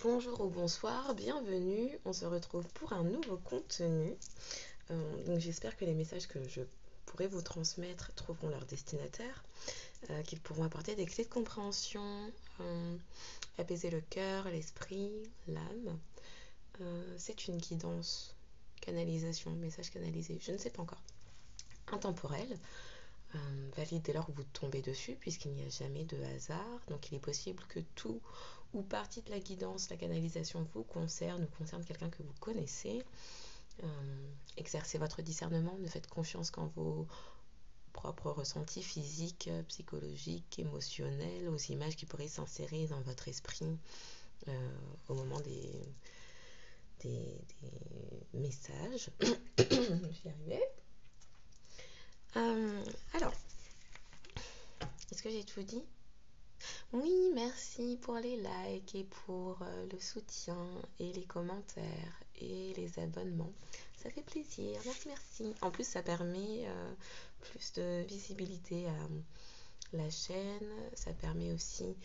Bonjour ou bonsoir, bienvenue. On se retrouve pour un nouveau contenu. Donc j'espère que les messages que je pourrai vous transmettre trouveront leur destinataire, qu'ils pourront apporter des clés de compréhension, apaiser le cœur, l'esprit, l'âme. C'est une guidance, canalisation, message canalisé, je ne sais pas encore. Intemporel, valide dès lors où vous tombez dessus, puisqu'il n'y a jamais de hasard. Donc il est possible que tout ou partie de la guidance, la canalisation vous concerne ou concerne quelqu'un que vous connaissez. Exercez votre discernement, ne faites confiance qu'en vos propres ressentis physiques, psychologiques, émotionnels, aux images qui pourraient s'insérer dans votre esprit au moment des messages. J'y arrivais. Alors, est-ce que j'ai tout dit? Oui, merci pour les likes et pour le soutien et les commentaires et les abonnements. Ça fait plaisir, merci. En plus, ça permet plus de visibilité à la chaîne. Ça permet aussi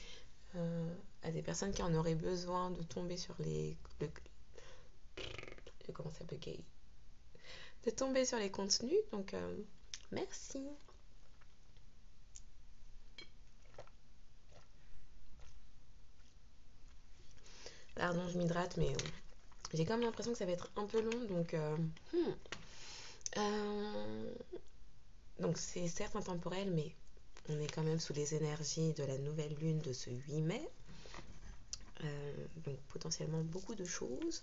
à des personnes qui en auraient besoin de tomber sur comment ça s'appelle, gay, de tomber sur les contenus. Donc, merci. Pardon, je m'hydrate, mais j'ai quand même l'impression que ça va être un peu long, donc donc c'est certes intemporel, mais on est quand même sous les énergies de la nouvelle lune de ce 8 mai. Donc potentiellement beaucoup de choses.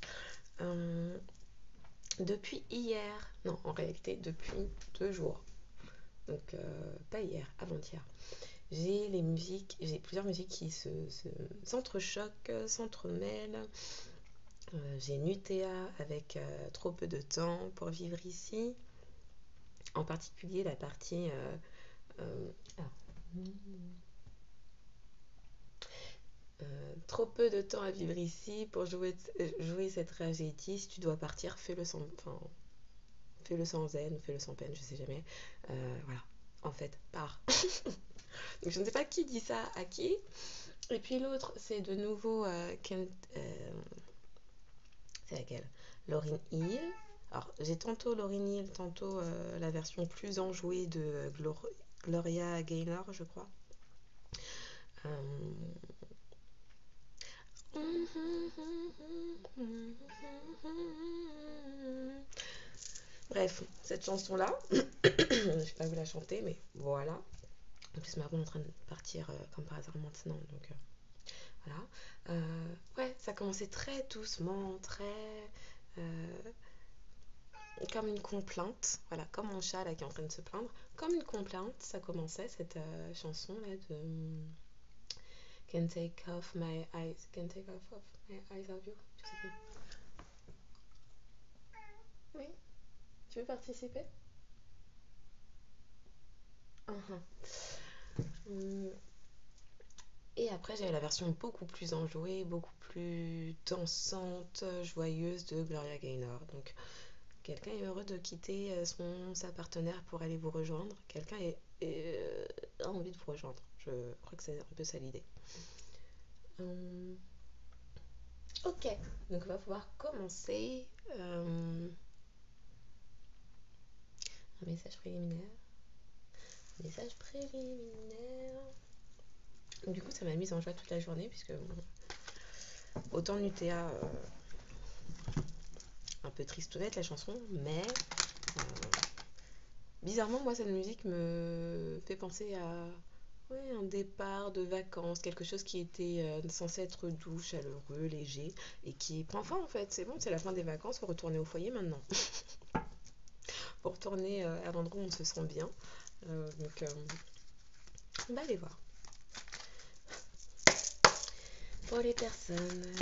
Depuis hier, non, en réalité depuis 2 jours. Donc pas hier, avant-hier. J'ai plusieurs musiques qui s'entrechoquent, s'entremêlent. J'ai Nutea avec Trop peu de temps pour vivre ici. En particulier la partie trop peu de temps à vivre ici pour jouer cette tragédie. Si tu dois partir, fais-le sans zen ou fais-le sans peine, je sais jamais. Voilà, en fait, pars. Donc je ne sais pas qui dit ça à qui. Et puis l'autre, c'est de nouveau c'est laquelle? Lauryn Hill. Alors j'ai tantôt Lauryn Hill, tantôt la version plus enjouée de Gloria Gaynor, je crois. Bref, cette chanson-là, je vais pas vous la chanter, mais voilà. En plus, Margot est en train de partir comme par hasard maintenant, donc voilà. Ouais, ça commençait très doucement, très comme une complainte, voilà, comme mon chat là qui est en train de se plaindre, comme une complainte, ça commençait cette chanson là de Can't take off my eyes, can't take off my eyes of you, je sais plus. Oui, tu veux participer? Et après, j'avais la version beaucoup plus enjouée, beaucoup plus dansante, joyeuse de Gloria Gaynor. Donc, quelqu'un est heureux de quitter sa partenaire pour aller vous rejoindre. Quelqu'un a envie de vous rejoindre. Je crois que c'est un peu ça l'idée. Ok, donc on va pouvoir commencer. Un message préliminaire. Message préliminaire. Du coup, ça m'a mise en joie toute la journée, puisque autant Nutea, un peu tristounette la chanson, mais bizarrement, moi, cette musique me fait penser à un départ de vacances, quelque chose qui était censé être doux, chaleureux, léger, et qui prend fin en fait. C'est bon, c'est la fin des vacances, faut retourner au foyer maintenant. Faut retourner à l'endroit où on se sent bien. Donc, on va aller voir. Pour les personnes,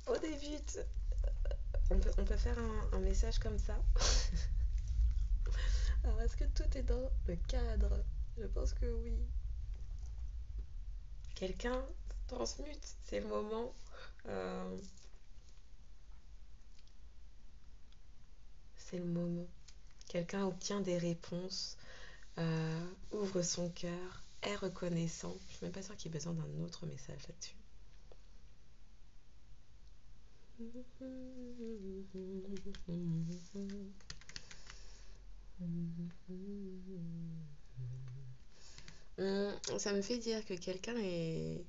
au début, on peut faire un message comme ça. Alors, est-ce que tout est dans le cadre? Je pense que oui. Quelqu'un transmute, c'est le moment. C'est le moment. Quelqu'un obtient des réponses, ouvre son cœur, est reconnaissant. Je suis même pas sûre qu'il y ait besoin d'un autre message là-dessus. Ça me fait dire que quelqu'un est...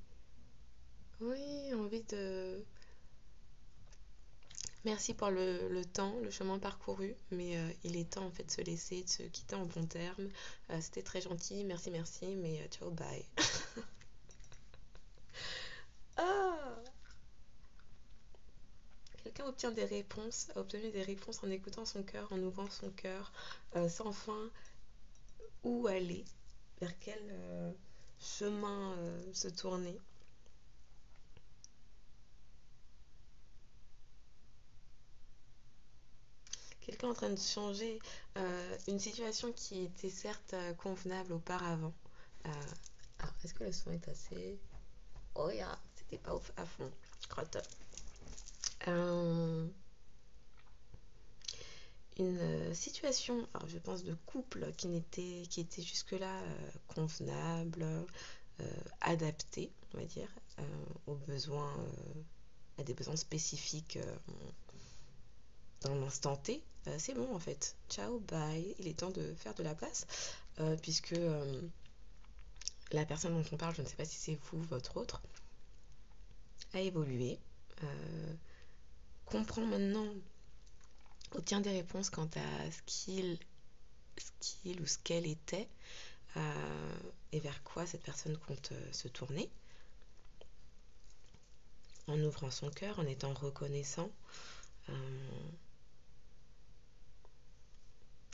Oui, envie de... Merci pour le temps, le chemin parcouru, mais il est temps en fait de se laisser, de se quitter en bon terme. C'était très gentil, merci, merci, mais ciao, bye. Ah! Quelqu'un obtient des réponses, a obtenu des réponses en écoutant son cœur, en ouvrant son cœur, sans fin où aller, vers quel chemin se tourner. Quelqu'un en train de changer une situation qui était certes convenable auparavant. Euh, alors, est-ce que le son est assez... Oh, yeah, c'était pas ouf à fond. Crotte. Euh, une situation, alors je pense de couple qui était jusque-là convenable, adapté, on va dire, aux besoins, à des besoins spécifiques dans l'instant T. C'est bon en fait. Ciao, bye. Il est temps de faire de la place, puisque la personne dont on parle, je ne sais pas si c'est vous, votre autre, a évolué, comprend maintenant, obtient des réponses quant à ce qu'il ou ce qu'elle était, et vers quoi cette personne compte se tourner, en ouvrant son cœur, en étant reconnaissant.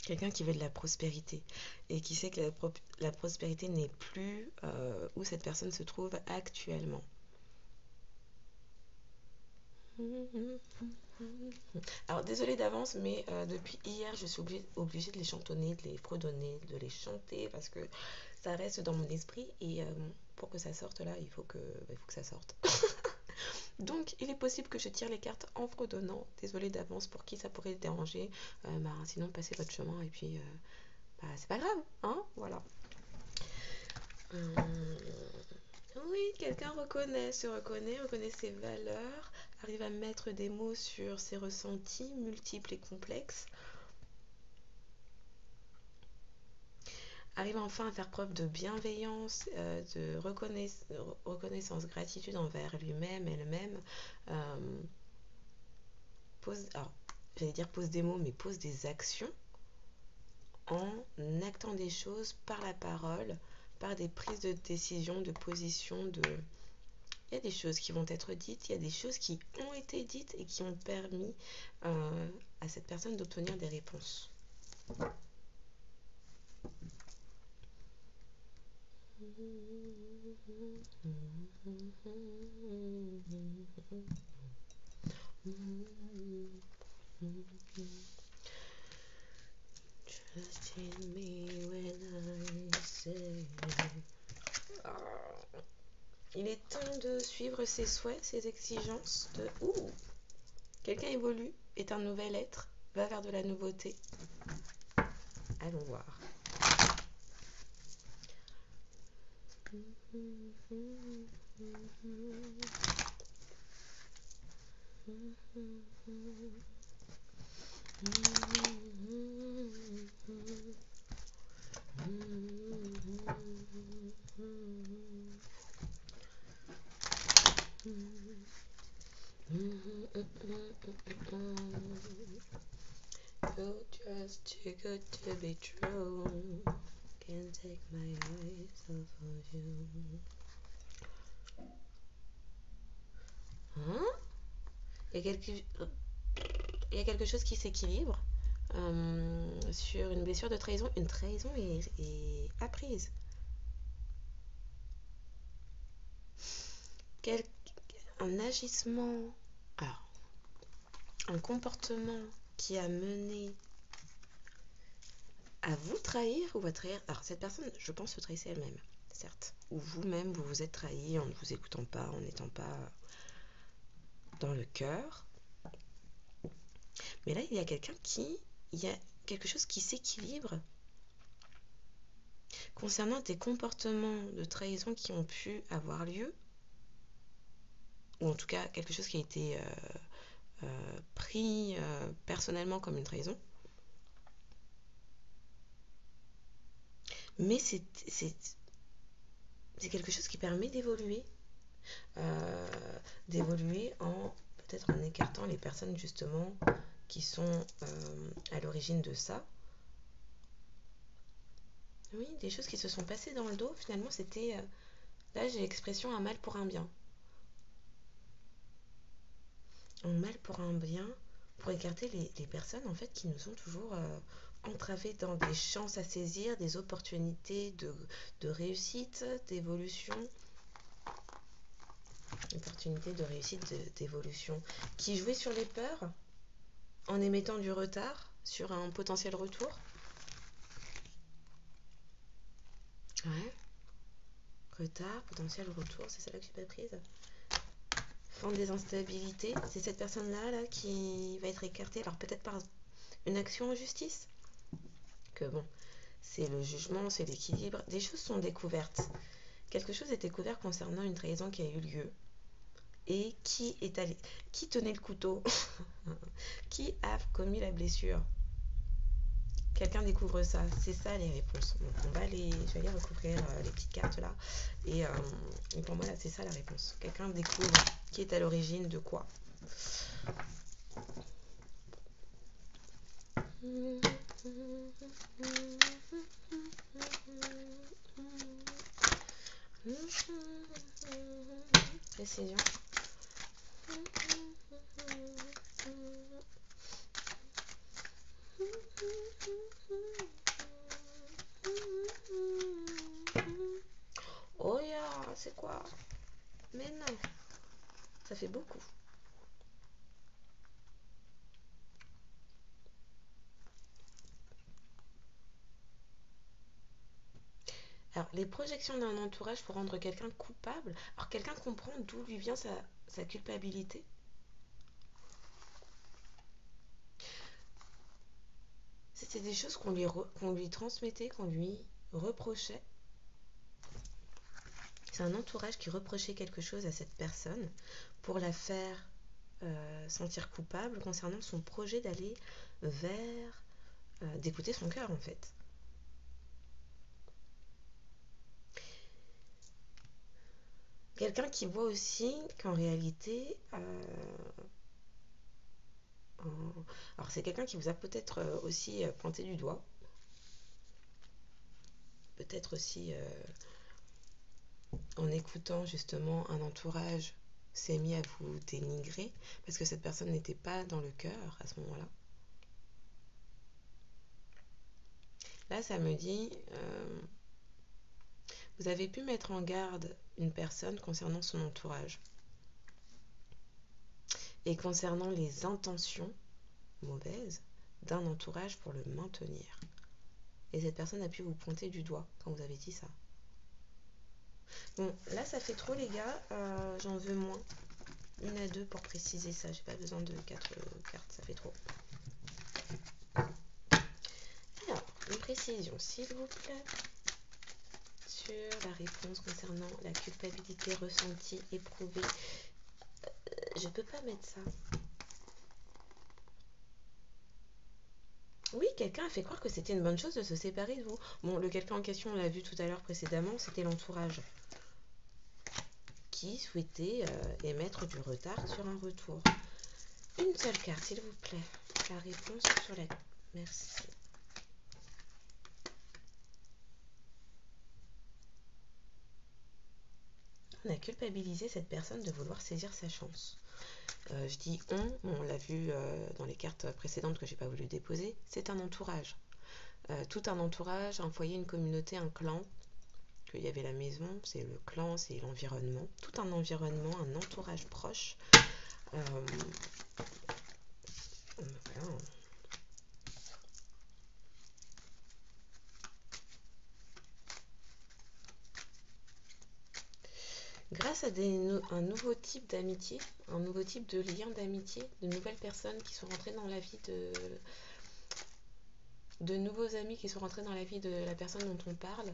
Quelqu'un qui veut de la prospérité et qui sait que la prospérité n'est plus où cette personne se trouve actuellement. Alors désolée d'avance, mais depuis hier je suis obligée de les chantonner, de les fredonner, de les chanter parce que ça reste dans mon esprit et pour que ça sorte là, il faut que ça sorte. Donc il est possible que je tire les cartes en fredonnant. Désolée d'avance pour qui ça pourrait déranger. Sinon passez votre chemin et puis c'est pas grave, hein, voilà. Oui, quelqu'un reconnaît ses valeurs, arrive à mettre des mots sur ses ressentis multiples et complexes, arrive enfin à faire preuve de bienveillance, de reconnaissance, gratitude envers lui-même, elle-même, pose des mots, mais pose des actions en actant des choses par la parole, par des prises de décision, de position, de... Il y a des choses qui vont être dites, il y a des choses qui ont été dites et qui ont permis à cette personne d'obtenir des réponses. Trust in me when I say... Il est temps de suivre ses souhaits, ses exigences. Quelqu'un évolue, est un nouvel être, va vers de la nouveauté. Allons voir. You're just too good to be true. Can't take my eyes off of you. Hein? Il y a quelque chose qui s'équilibre sur une blessure de trahison. Une trahison est apprise. Un agissement, alors, un comportement qui a mené à vous trahir ou à trahir. Alors, cette personne, je pense, se trahissait elle-même, certes. Ou vous-même, vous vous êtes trahi en ne vous écoutant pas, en n'étant pas dans le cœur. Mais là, il y a quelque chose qui s'équilibre concernant des comportements de trahison qui ont pu avoir lieu, ou en tout cas quelque chose qui a été pris personnellement comme une trahison. Mais c'est quelque chose qui permet d'évoluer. En peut-être en écartant les personnes justement qui sont à l'origine de ça. Oui, des choses qui se sont passées dans le dos, finalement c'était... là j'ai l'expression un mal pour un bien. Un mal pour un bien, pour écarter les personnes en fait qui nous ont toujours entravées dans des chances à saisir, des opportunités de réussite, d'évolution. Opportunités de réussite, d'évolution. Qui jouaient sur les peurs en émettant du retard sur un potentiel retour. Ouais. Retard, potentiel retour, c'est celle-là que j'ai pas prise. Fin des instabilités, c'est cette personne-là là, qui va être écartée, alors peut-être par une action en justice. Que bon, c'est le jugement, c'est l'équilibre. Des choses sont découvertes. Quelque chose est découvert concernant une trahison qui a eu lieu. Et qui tenait le couteau? Qui a commis la blessure? Quelqu'un découvre ça, c'est ça les réponses. Donc je vais aller recouvrir les petites cartes là. Et pour moi là c'est ça la réponse. Quelqu'un découvre qui est à l'origine de quoi. Précision. Oh yeah, c'est quoi? Mais non, ça fait beaucoup. Alors, les projections d'un entourage pour rendre quelqu'un coupable. Alors, quelqu'un comprend d'où lui vient sa culpabilité. C'était des choses qu'on lui transmettait, qu'on lui reprochait. C'est un entourage qui reprochait quelque chose à cette personne pour la faire sentir coupable concernant son projet d'aller vers... d'écouter son cœur en fait. Quelqu'un qui voit aussi qu'en réalité... alors c'est quelqu'un qui vous a peut-être aussi pointé du doigt. Peut-être aussi en écoutant justement un entourage s'est mis à vous dénigrer parce que cette personne n'était pas dans le cœur à ce moment-là. Là, ça me dit, vous avez pu mettre en garde une personne concernant son entourage et concernant les intentions mauvaises d'un entourage pour le maintenir. Et cette personne a pu vous pointer du doigt quand vous avez dit ça. Bon, là, ça fait trop, les gars. J'en veux moins. 1 à 2 pour préciser ça. J'ai pas besoin de 4 cartes, ça fait trop. Alors, une précision, s'il vous plaît, sur la réponse concernant la culpabilité ressentie, éprouvée. Je peux pas mettre ça. Oui, quelqu'un a fait croire que c'était une bonne chose de se séparer de vous. Bon, le quelqu'un en question, on l'a vu tout à l'heure précédemment, c'était l'entourage qui souhaitait émettre du retard sur un retour. Une seule carte, s'il vous plaît. La réponse sur la... Merci. On a culpabilisé cette personne de vouloir saisir sa chance. Je dis on l'a vu dans les cartes précédentes que j'ai pas voulu déposer, c'est un entourage. Tout un entourage, un foyer, une communauté, un clan. Il y avait la maison, c'est le clan, c'est l'environnement. Tout un environnement, un entourage proche. Voilà. Grâce à un nouveau type d'amitié, un nouveau type de lien d'amitié, de nouvelles personnes qui sont rentrées dans la vie de nouveaux amis qui sont rentrés dans la vie de la personne dont on parle,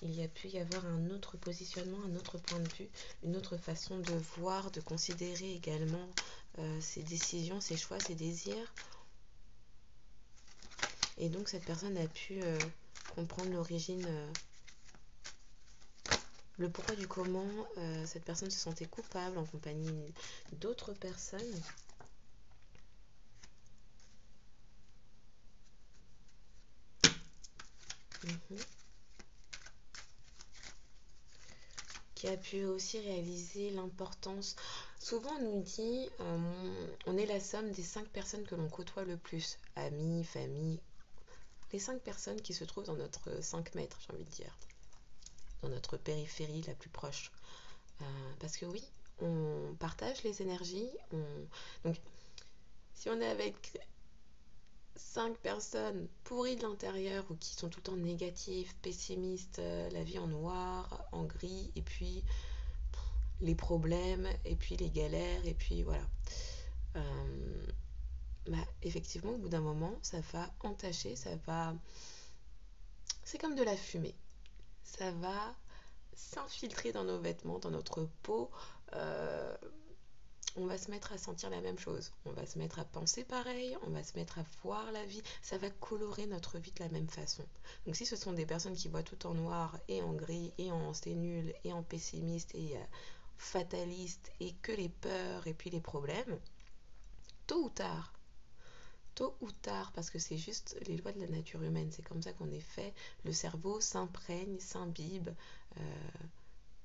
il y a pu y avoir un autre positionnement, un autre point de vue, une autre façon de voir, de considérer également ses décisions, ses choix, ses désirs. Et donc cette personne a pu comprendre l'origine, le pourquoi du comment cette personne se sentait coupable en compagnie d'autres personnes. Mhm. Qui a pu aussi réaliser l'importance. Souvent on nous dit on est la somme des 5 personnes que l'on côtoie le plus, amis, famille, les 5 personnes qui se trouvent dans notre 5 mètres, j'ai envie de dire, dans notre périphérie la plus proche. Parce que oui, on partage les énergies. Donc, si on est avec 5 personnes pourries de l'intérieur ou qui sont tout le temps négatives, pessimistes, la vie en noir, en gris, et puis les problèmes, et puis les galères, et puis voilà. Effectivement, au bout d'un moment, ça va entacher, ça va... C'est comme de la fumée. Ça va s'infiltrer dans nos vêtements, dans notre peau. On va se mettre à sentir la même chose. On va se mettre à penser pareil, on va se mettre à voir la vie. Ça va colorer notre vie de la même façon. Donc si ce sont des personnes qui voient tout en noir et en gris et en c'est nul et en pessimiste et fataliste et que les peurs et puis les problèmes, tôt ou tard, parce que c'est juste les lois de la nature humaine, c'est comme ça qu'on est fait, le cerveau s'imprègne, s'imbibe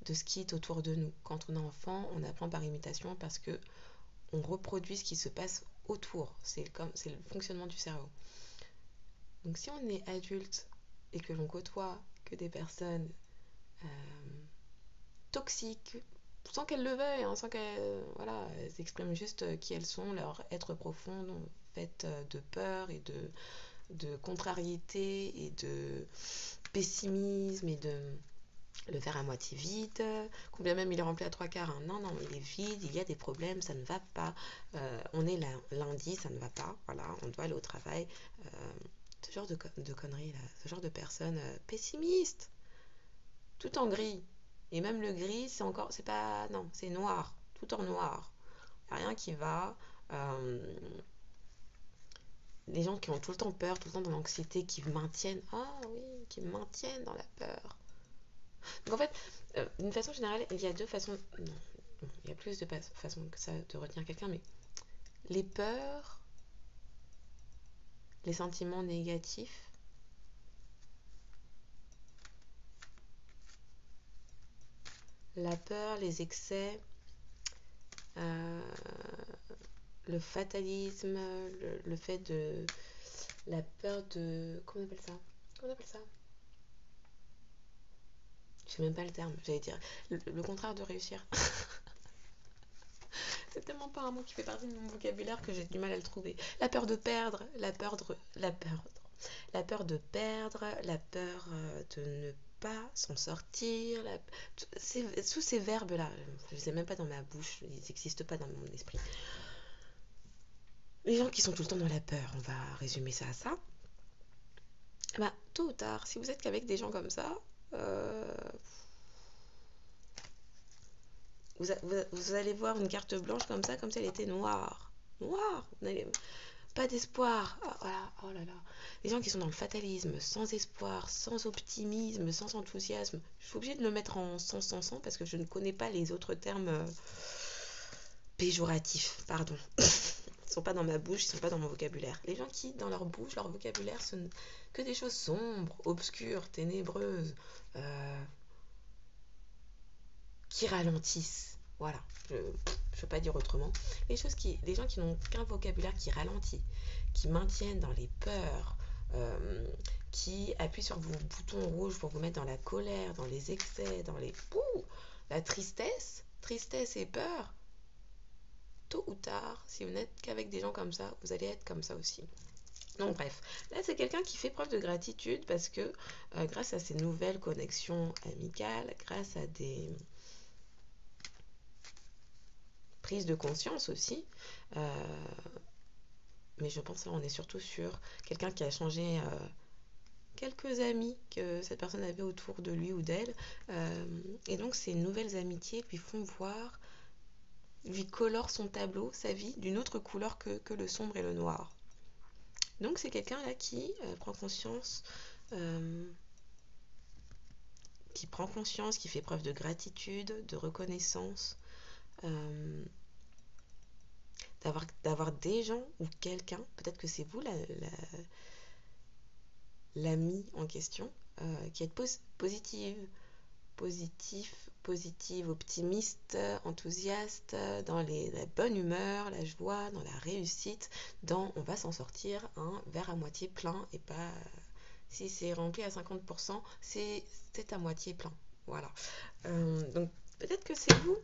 de ce qui est autour de nous. Quand on est enfant, on apprend par imitation parce que on reproduit ce qui se passe autour. C'est le fonctionnement du cerveau. Donc si on est adulte et que l'on côtoie que des personnes toxiques, sans qu'elles le veuillent, hein, sans qu'elles elles expriment juste qui elles sont, leur être profond, fait de peur et de contrariété et de pessimisme et de le verre à moitié vide, combien même il est rempli à 3/4, hein. Non, il est vide, il y a des problèmes, ça ne va pas, on est lundi, ça ne va pas, voilà, on doit aller au travail, ce genre de conneries là, ce genre de personnes pessimistes, tout en gris, et même le gris, c'est pas, non, c'est noir, tout en noir, il n'y a rien qui va, les gens qui ont tout le temps peur, tout le temps dans l'anxiété, qui maintiennent, qui maintiennent dans la peur. Donc en fait, d'une façon générale, il y a deux façons. Non, il y a plus de façons que ça de retenir quelqu'un, mais les peurs, les sentiments négatifs, la peur, les excès, euh, le fatalisme, le fait de. La peur de. Comment on appelle ça? Comment on appelle ça? Je sais même pas le terme, j'allais dire. Le contraire de réussir. C'est tellement pas un mot qui fait partie de mon vocabulaire que j'ai du mal à le trouver. La peur de perdre, la peur de perdre, la peur de ne pas s'en sortir. Tous ces verbes-là, je ne les ai même pas dans ma bouche, ils n'existent pas dans mon esprit. Les gens qui sont tout le temps dans la peur, on va résumer ça à ça. Tôt ou tard, si vous êtes qu'avec des gens comme ça, vous allez voir une carte blanche comme si elle était noire. Noire. Pas d'espoir. Voilà. Oh là là. Les gens qui sont dans le fatalisme, sans espoir, sans optimisme, sans enthousiasme. Je suis obligée de le mettre en sans parce que je ne connais pas les autres termes péjoratifs. Pardon. Ils ne sont pas dans ma bouche, ils ne sont pas dans mon vocabulaire. Les gens qui, dans leur bouche, leur vocabulaire, sont que des choses sombres, obscures, ténébreuses, qui ralentissent. Voilà, je ne peux pas dire autrement. Les gens qui n'ont qu'un vocabulaire qui ralentit, qui maintiennent dans les peurs, qui appuient sur vos boutons rouges pour vous mettre dans la colère, dans les excès, dans la tristesse et peur. Tôt ou tard, si vous n'êtes qu'avec des gens comme ça, vous allez être comme ça aussi. Donc bref, là c'est quelqu'un qui fait preuve de gratitude parce que grâce à ces nouvelles connexions amicales, grâce à des prise de conscience aussi. Mais je pense qu'on est surtout sur quelqu'un qui a changé quelques amis que cette personne avait autour de lui ou d'elle. Et donc ces nouvelles amitiés lui font voir, lui colorent son tableau, sa vie, d'une autre couleur que le sombre et le noir. Donc c'est quelqu'un là prend conscience, qui prend conscience, qui fait preuve de gratitude, de reconnaissance, d'avoir des gens ou quelqu'un, peut-être que c'est vous l'ami en question, qui est positive, optimiste, enthousiaste, dans la bonne humeur, la joie, dans la réussite, dans on va s'en sortir, un verre à moitié plein et pas si c'est rempli à 50%, c'est à moitié plein. Voilà. Donc peut-être que c'est vous.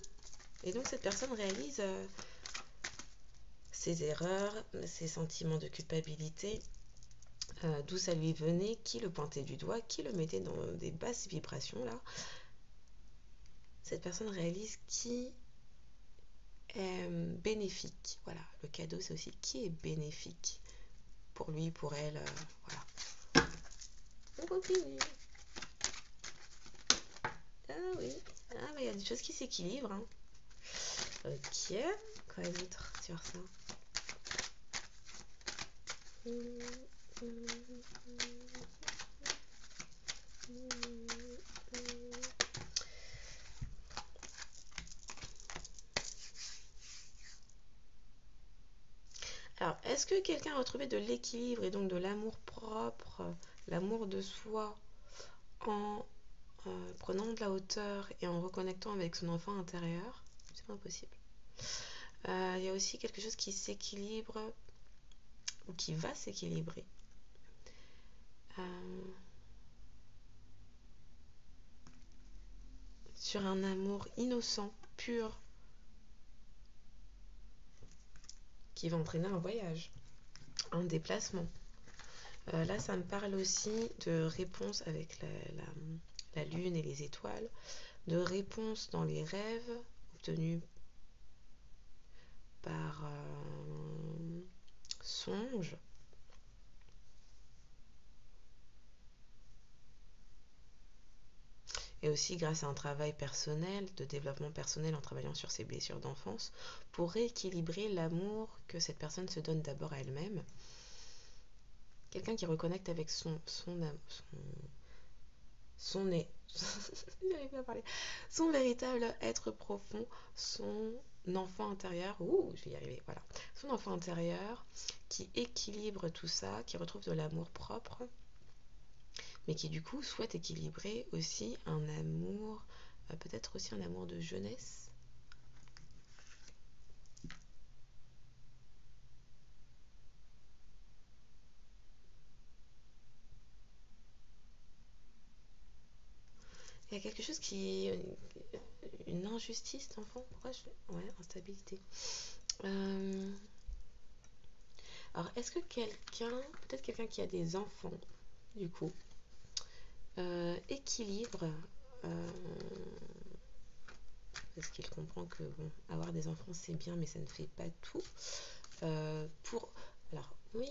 Et donc cette personne réalise ses erreurs, ses sentiments de culpabilité, d'où ça lui venait, qui le pointait du doigt, qui le mettait dans des basses vibrations là. Cette personne réalise qui est bénéfique. Voilà, le cadeau c'est aussi qui est bénéfique pour lui, pour elle. Voilà. On continue. Ah oui, il y a des choses qui s'équilibrent. Hein. Ok, quoi d'autre sur ça? Alors, est-ce que quelqu'un a retrouvé de l'équilibre et donc de l'amour propre, l'amour de soi, en prenant de la hauteur et en reconnectant avec son enfant intérieur? C'est pas impossible. Il y a aussi quelque chose qui s'équilibre ou qui va s'équilibrer. Sur un amour innocent, pur, qui va entraîner un voyage, un déplacement. Là, ça me parle aussi de réponses avec la lune et les étoiles, de réponses dans les rêves obtenus par songe. Et aussi grâce à un travail personnel, de développement personnel en travaillant sur ses blessures d'enfance, pour rééquilibrer l'amour que cette personne se donne d'abord à elle-même. Quelqu'un qui reconnecte avec son véritable être profond, son enfant intérieur, je vais y arriver, voilà, son enfant intérieur qui équilibre tout ça, qui retrouve de l'amour propre, mais qui du coup souhaite équilibrer aussi un amour, peut-être aussi un amour de jeunesse. Il y a quelque chose une injustice d'enfant. Pourquoi instabilité. Alors, est-ce que peut-être quelqu'un qui a des enfants, du coup, équilibre, parce qu'il comprend que, avoir des enfants, c'est bien, mais ça ne fait pas tout. Alors, oui,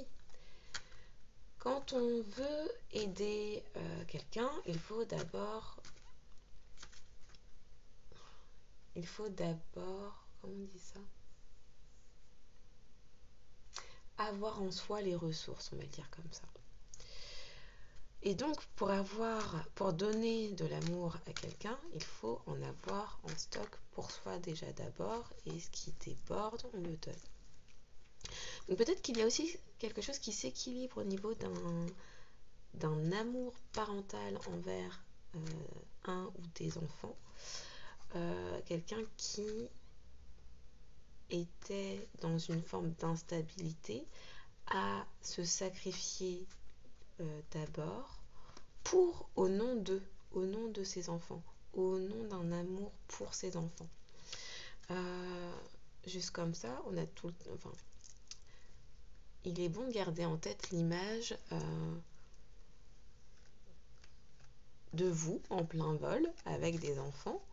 quand on veut aider quelqu'un, il faut d'abord, comment on dit ça? Avoir en soi les ressources, on va le dire comme ça. Et donc, pour donner de l'amour à quelqu'un, il faut en avoir en stock pour soi déjà d'abord, et ce qui déborde, on le donne. Donc peut-être qu'il y a aussi quelque chose qui s'équilibre au niveau d'un amour parental envers un ou des enfants. Quelqu'un qui était dans une forme d'instabilité à se sacrifier d'abord au nom de ses enfants, au nom d'un amour pour ses enfants. Juste comme ça, on a il est bon de garder en tête l'image de vous en plein vol avec des enfants.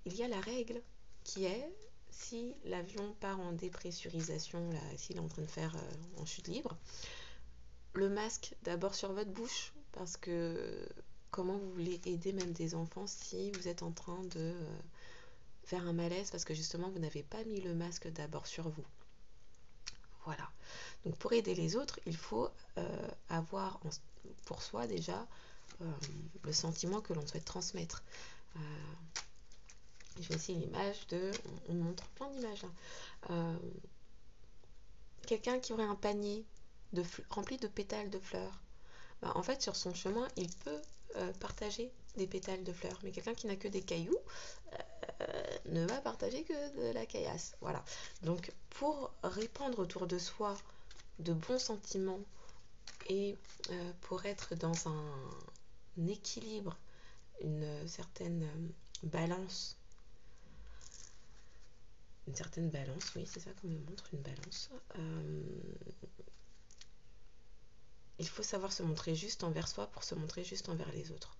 Il y a la règle qui est, si l'avion part en dépressurisation, là, s'il est en train de faire en chute libre, le masque d'abord sur votre bouche, parce que comment vous voulez aider même des enfants si vous êtes en train de faire un malaise parce que justement vous n'avez pas mis le masque d'abord sur vous. Voilà. Donc pour aider les autres, il faut avoir pour soi déjà le sentiment que l'on souhaite transmettre. Je vais essayer l'image on montre plein d'images. Quelqu'un qui aurait un panier rempli de pétales de fleurs. En fait, sur son chemin, il peut partager des pétales de fleurs. Mais quelqu'un qui n'a que des cailloux ne va partager que de la caillasse. Voilà. Donc, pour répandre autour de soi de bons sentiments et pour être dans un équilibre, une certaine balance, oui, c'est ça qu'on me montre, une balance. Il faut savoir se montrer juste envers soi pour se montrer juste envers les autres.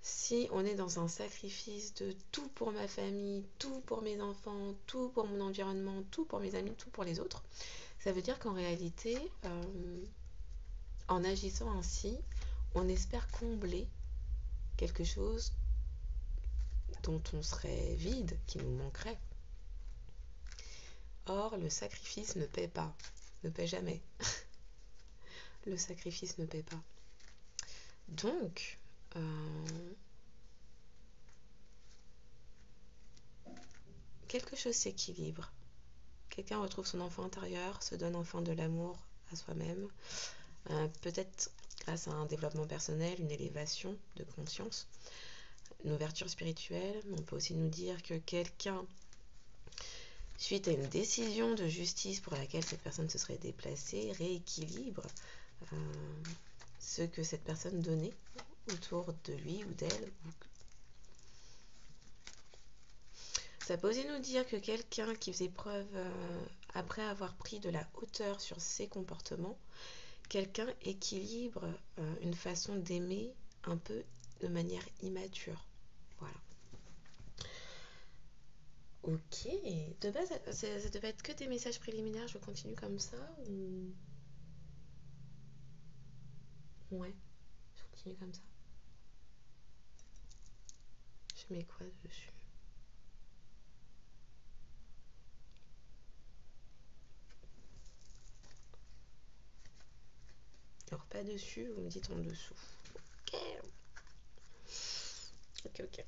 Si on est dans un sacrifice de tout pour ma famille, tout pour mes enfants, tout pour mon environnement, tout pour mes amis, tout pour les autres, ça veut dire qu'en réalité, en agissant ainsi, on espère combler quelque chose dont on serait vide, qui nous manquerait. Or, le sacrifice ne paie pas, ne paie jamais. Le sacrifice ne paie pas. Donc, quelque chose s'équilibre. Quelqu'un retrouve son enfant intérieur, se donne enfin de l'amour à soi-même, peut-être grâce à un développement personnel, une élévation de conscience, une ouverture spirituelle. On peut aussi nous dire que quelqu'un, suite à une décision de justice pour laquelle cette personne se serait déplacée, rééquilibre ce que cette personne donnait autour de lui ou d'elle. Ça peut aussi nous dire que quelqu'un qui faisait preuve, après avoir pris de la hauteur sur ses comportements, quelqu'un équilibre une façon d'aimer un peu de manière immature. Voilà. Ok. De base, ça devait être que des messages préliminaires. Je continue comme ça ou... Ouais, je continue comme ça. Je mets quoi dessus? Alors pas dessus, vous me dites en dessous. Ok. Ok.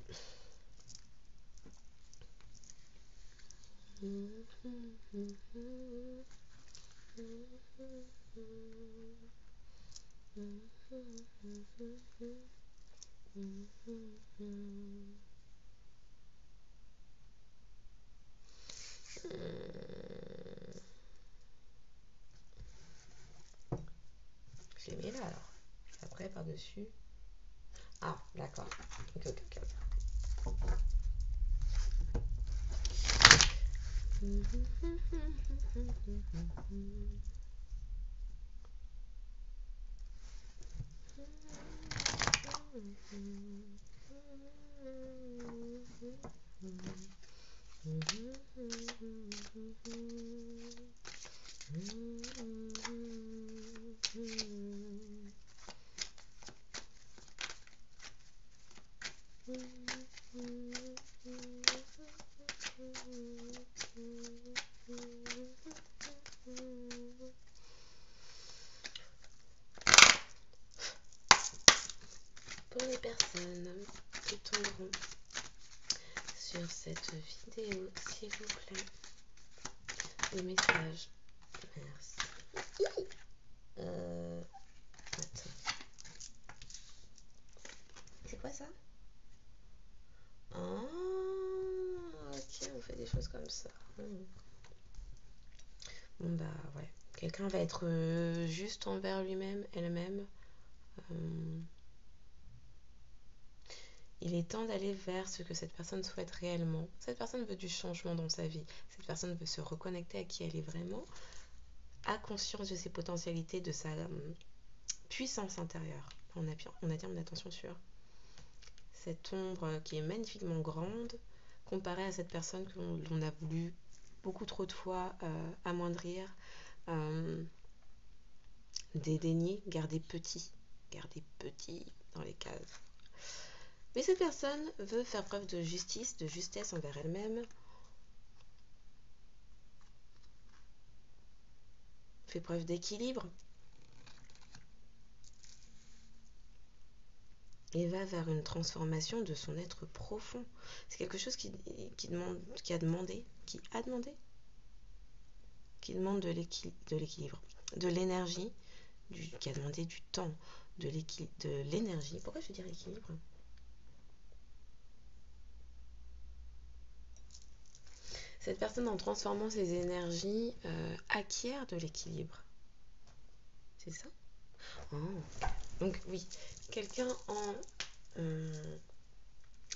Je les mets là alors. Après par-dessus. Ah, d'accord. Ok. Pour les personnes qui tomberont sur cette vidéo, s'il vous plaît, le message. Merci. Attends. C'est quoi ça? Ah, ok, on fait des choses comme ça. Bon bah ouais. Quelqu'un va être juste envers lui-même, elle-même. Il est temps d'aller vers ce que cette personne souhaite réellement. Cette personne veut du changement dans sa vie. Cette personne veut se reconnecter à qui elle est vraiment, a conscience de ses potentialités, de sa puissance intérieure. On attire mon attention sur cette ombre qui est magnifiquement grande comparée à cette personne que l'on a voulu beaucoup trop de fois amoindrir, dédaigner, garder petit dans les cases. Mais cette personne veut faire preuve de justice, de justesse envers elle-même, fait preuve d'équilibre et va vers une transformation de son être profond. C'est quelque chose qui a demandé de l'équilibre, de l'énergie, qui a demandé du temps, de l'énergie. Pourquoi je veux dire équilibre? Cette personne, en transformant ses énergies, acquiert de l'équilibre. C'est ça? Oh. Donc oui, quelqu'un en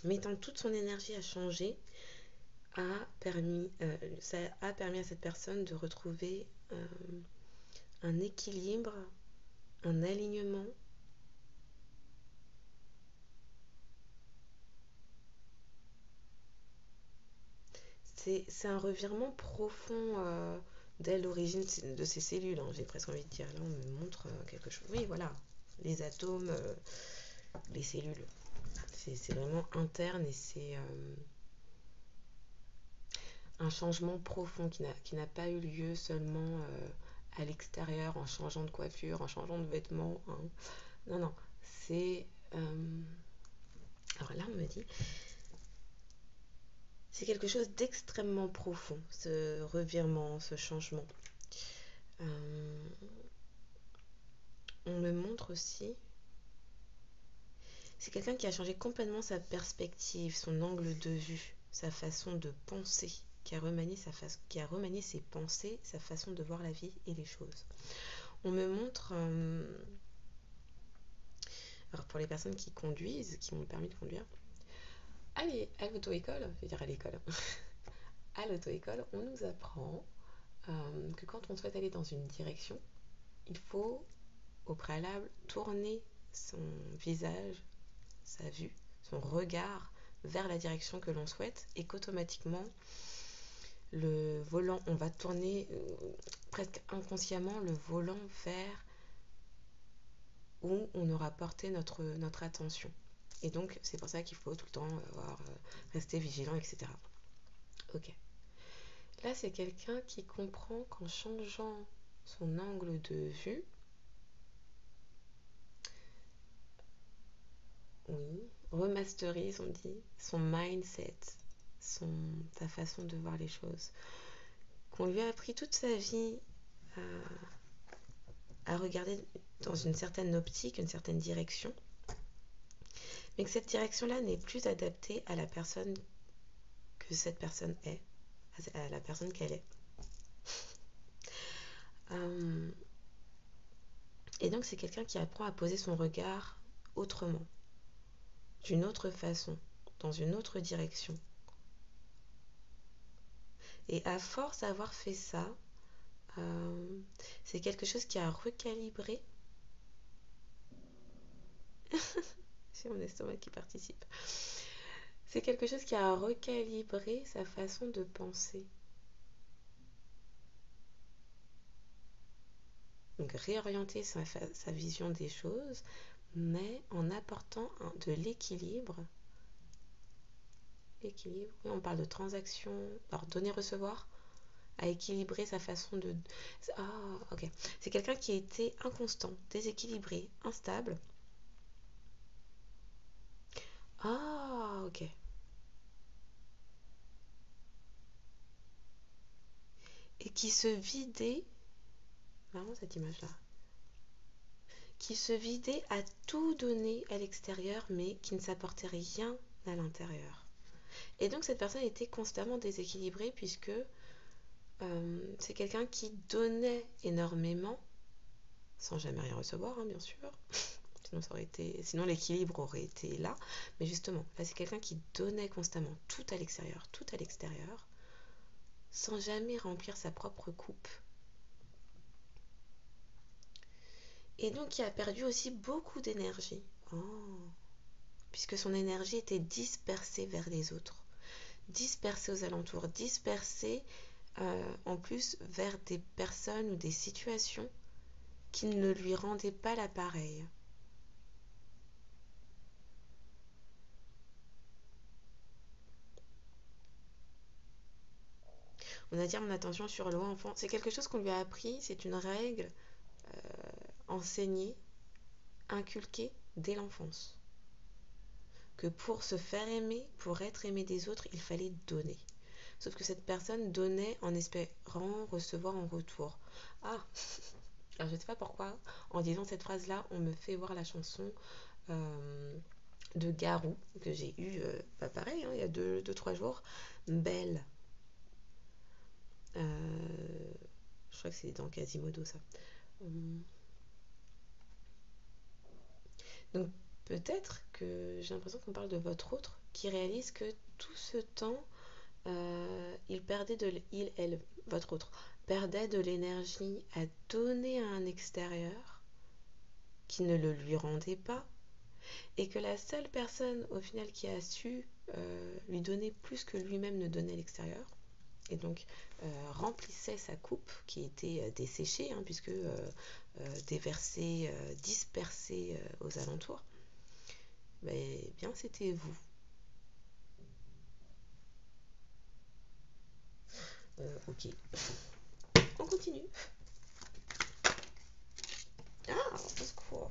mettant toute son énergie à changer ça a permis à cette personne de retrouver un équilibre, un alignement. C'est un revirement profond dès l'origine de ces cellules, hein, j'ai presque envie de dire. Là, on me montre quelque chose. Oui, voilà, les atomes, les cellules. C'est vraiment interne et c'est un changement profond qui n'a pas eu lieu seulement à l'extérieur, en changeant de coiffure, en changeant de vêtements. Hein. Non, c'est... Alors là, on me dit... C'est quelque chose d'extrêmement profond, ce revirement, ce changement. On me montre aussi... C'est quelqu'un qui a changé complètement sa perspective, son angle de vue, sa façon de penser, qui a remanié ses pensées, sa façon de voir la vie et les choses. On me montre... Alors pour les personnes qui conduisent, qui ont le permis de conduire, allez, à l'auto-école, je veux dire à l'école, à l'auto-école, on nous apprend que quand on souhaite aller dans une direction, il faut au préalable tourner son visage, sa vue, son regard vers la direction que l'on souhaite et qu'automatiquement le volant, on va tourner presque inconsciemment le volant vers où on aura porté notre attention. Et donc c'est pour ça qu'il faut tout le temps rester vigilant, etc. Ok. Là, c'est quelqu'un qui comprend qu'en changeant son angle de vue, oui, remasterise, on dit, son mindset, sa façon de voir les choses, qu'on lui a appris toute sa vie à regarder dans une certaine optique, une certaine direction, mais que cette direction-là n'est plus adaptée à la personne que cette personne est, à la personne qu'elle est. Et donc c'est quelqu'un qui apprend à poser son regard autrement, d'une autre façon, dans une autre direction. Et à force d'avoir fait ça, c'est quelque chose qui a recalibré. J'ai mon estomac qui participe. C'est quelque chose qui a recalibré sa façon de penser. Donc réorienter sa vision des choses, mais en apportant de l'équilibre. L'équilibre, oui, on parle de transaction, alors donner-recevoir, à équilibrer sa façon de... Ah, ok. C'est quelqu'un qui a été inconstant, déséquilibré, instable. Ah, ok. Et qui se vidait, vraiment cette image-là, qui se vidait à tout donner à l'extérieur, mais qui ne s'apportait rien à l'intérieur. Et donc cette personne était constamment déséquilibrée puisque c'est quelqu'un qui donnait énormément, sans jamais rien recevoir, hein, bien sûr. Sinon l'équilibre aurait été là. Mais justement, là c'est quelqu'un qui donnait constamment tout à l'extérieur, sans jamais remplir sa propre coupe. Et donc il a perdu aussi beaucoup d'énergie. Puisque son énergie était dispersée vers les autres, dispersée aux alentours, dispersée en plus vers des personnes ou des situations qui ne lui rendait pas l'appareil. On attire mon attention sur l'enfant. C'est quelque chose qu'on lui a appris, c'est une règle enseignée, inculquée dès l'enfance. Que pour se faire aimer, pour être aimé des autres, il fallait donner. Sauf que cette personne donnait en espérant recevoir en retour. Ah, alors je ne sais pas pourquoi, en disant cette phrase-là, on me fait voir la chanson de Garou, que j'ai eue, pareil, il y a 2-3 jours, Belle. Je crois que c'est dans Quasimodo, ça. Donc peut-être que j'ai l'impression qu'on parle de votre autre qui réalise que tout ce temps, votre autre, perdait de l'énergie à donner à un extérieur qui ne le lui rendait pas, et que la seule personne au final qui a su lui donner plus que lui-même ne donnait à l'extérieur, et donc remplissait sa coupe qui était desséchée, puisque déversée, dispersée aux alentours, bien c'était vous. Ok, on continue. Ah, au secours.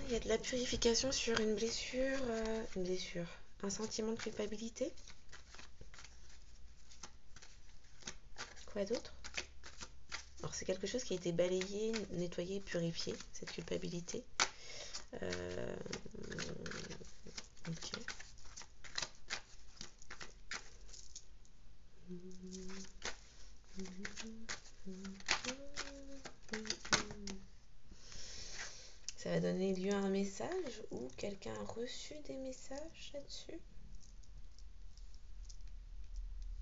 Il y a de la purification sur une blessure, un sentiment de culpabilité. Quoi d'autre? Alors c'est quelque chose qui a été balayé, nettoyé, purifié, cette culpabilité. Ok. Ça va donner lieu à un message ou quelqu'un a reçu des messages là-dessus?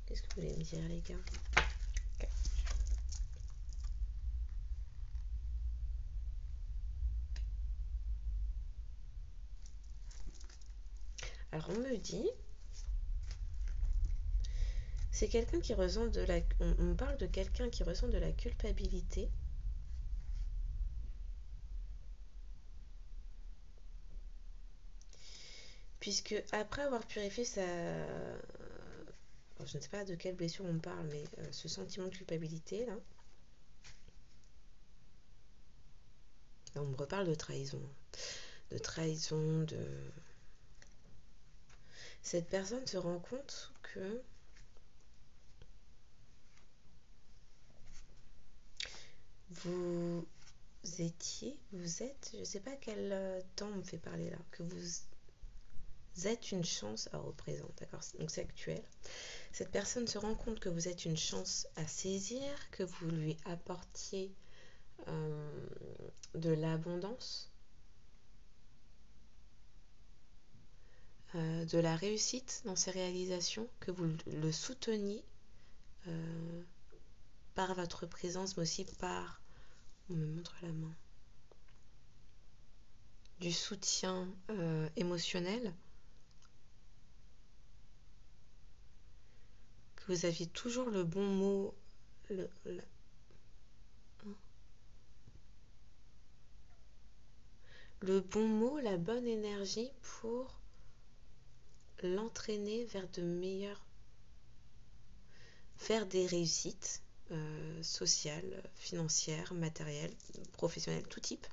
Qu'est-ce que vous voulez me dire, les gars? Okay. Alors on me dit, c'est quelqu'un qui ressent de la... On parle de quelqu'un qui ressent de la culpabilité. Puisque après avoir purifié sa... Alors, je ne sais pas de quelle blessure on parle, mais ce sentiment de culpabilité, là, on me reparle de trahison. De trahison, de... Cette personne se rend compte que vous êtes, je ne sais pas quel temps on me fait parler là, que vous êtes une chance, alors au présent, d'accord, donc c'est actuel. Cette personne se rend compte que vous êtes une chance à saisir, que vous lui apportiez de l'abondance, de la réussite dans ses réalisations, que vous le souteniez par votre présence, mais aussi par, on me montre la main, du soutien émotionnel, que vous aviez toujours le bon mot, le bon mot, la bonne énergie pour l'entraîner vers vers des réussites sociales, financières, matérielles, professionnelles, tout type.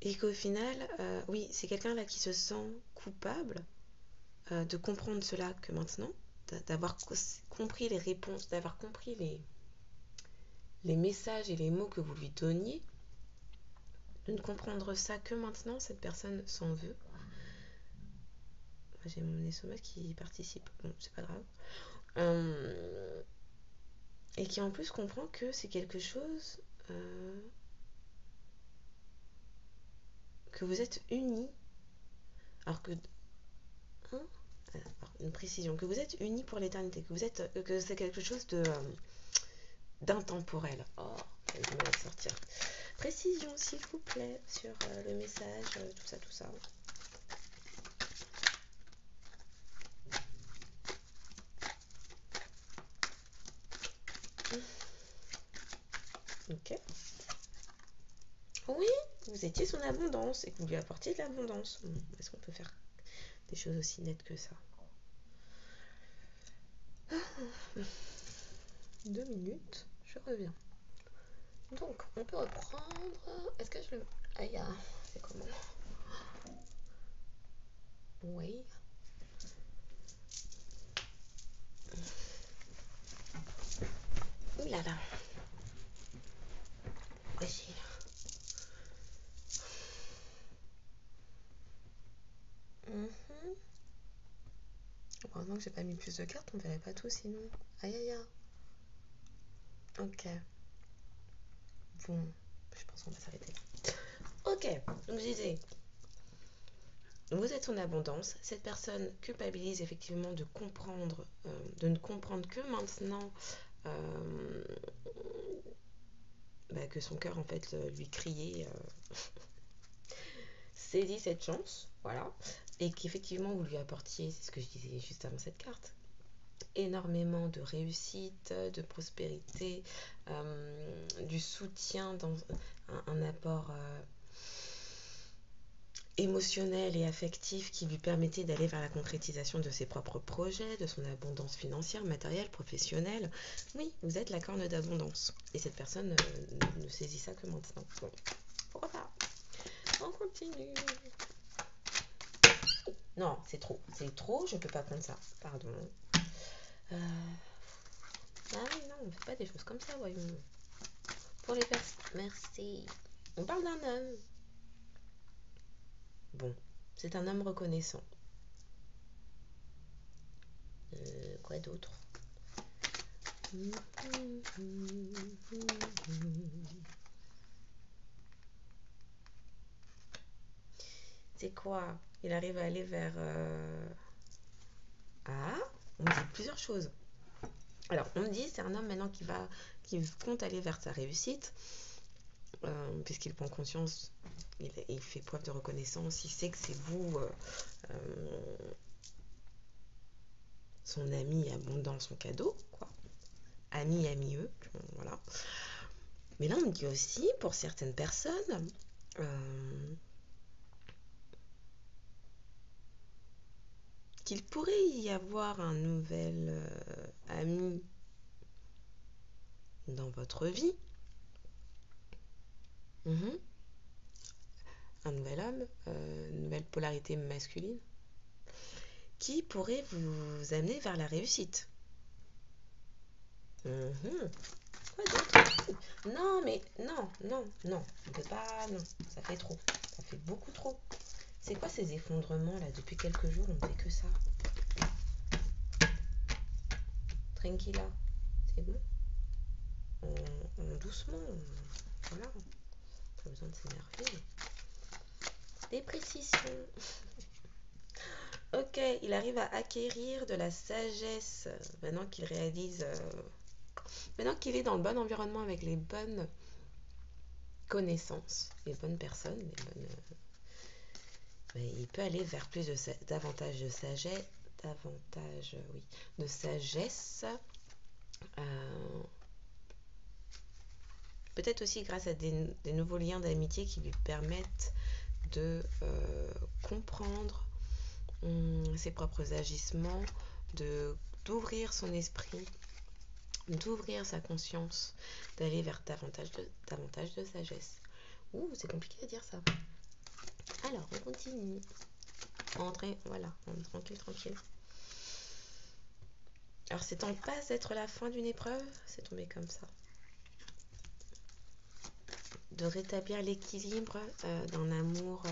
Et qu'au final, oui, c'est quelqu'un là qui se sent coupable de comprendre cela que maintenant, d'avoir compris les réponses, d'avoir compris les messages et les mots que vous lui donniez, de ne comprendre ça que maintenant, cette personne s'en veut. J'ai mon estomac qui participe, bon, c'est pas grave. Et qui en plus comprend que c'est quelque chose que vous êtes unis. Alors que... une précision, que vous êtes unis pour l'éternité, que c'est quelque chose d'intemporel. Oh, je vais me la sortir. Précision, s'il vous plaît, sur le message, tout ça. Ok. Oui, vous étiez son abondance et que vous lui apportiez de l'abondance. Est-ce qu'on peut faire des choses aussi nettes que ça? 2 minutes, je reviens. Donc, on peut reprendre. Est-ce que je le. Aïe, c'est comment? Oui. Ouh là là. Vas-y. Heureusement que j'ai pas mis plus de cartes, on verrait pas tout sinon. Aïe aïe aïe. Ok. Bon, je pense qu'on va s'arrêter là. Ok, donc je disais, vous êtes en abondance. Cette personne culpabilise effectivement de comprendre, de ne comprendre que maintenant euh, que son cœur en fait lui criait saisis cette chance, voilà, et qu'effectivement vous lui apportiez, c'est ce que je disais juste avant cette carte, énormément de réussite, de prospérité, du soutien dans un apport émotionnel et affectif qui lui permettait d'aller vers la concrétisation de ses propres projets, de son abondance financière, matérielle, professionnelle. Oui, vous êtes la corne d'abondance. Et cette personne ne saisit ça que maintenant. Bon, pourquoi pas? On continue. Non, c'est trop. C'est trop, je peux pas prendre ça. Pardon. Ah oui, non, on fait pas des choses comme ça, voyons. Pour les personnes. Merci. On parle d'un homme. Bon, c'est un homme reconnaissant. Quoi d'autre? C'est quoi? Il arrive à aller vers... Ah, on me dit plusieurs choses. Alors, on me dit c'est un homme maintenant qui compte aller vers sa réussite, puisqu'il prend conscience, il fait preuve de reconnaissance, il sait que c'est vous, son ami abondant, son cadeau, quoi. Ami, eux, voilà. Mais là, on me dit aussi, pour certaines personnes, qu'il pourrait y avoir un nouvel ami dans votre vie. Un nouvel homme, une nouvelle polarité masculine, qui pourrait vous amener vers la réussite. Quoi d'autre? Non, mais non, on peut pas, non, ça fait trop, ça fait beaucoup trop. C'est quoi ces effondrements là? Depuis quelques jours, on ne fait que ça. Tranquilla, c'est bon. Doucement, voilà, pas besoin de s'énerver. Des précisions. Ok, il arrive à acquérir de la sagesse maintenant qu'il réalise, maintenant qu'il est dans le bon environnement avec les bonnes connaissances, les bonnes personnes, il peut aller vers davantage de sagesse, de sagesse. Peut-être aussi grâce à des nouveaux liens d'amitié qui lui permettent de comprendre ses propres agissements, d'ouvrir son esprit, d'ouvrir sa conscience, d'aller vers davantage de sagesse. Ouh, c'est compliqué à dire ça. Alors, on continue. Voilà, tranquille. Alors, c'est en passe d'être la fin d'une épreuve, c'est tombé comme ça. De rétablir l'équilibre d'un amour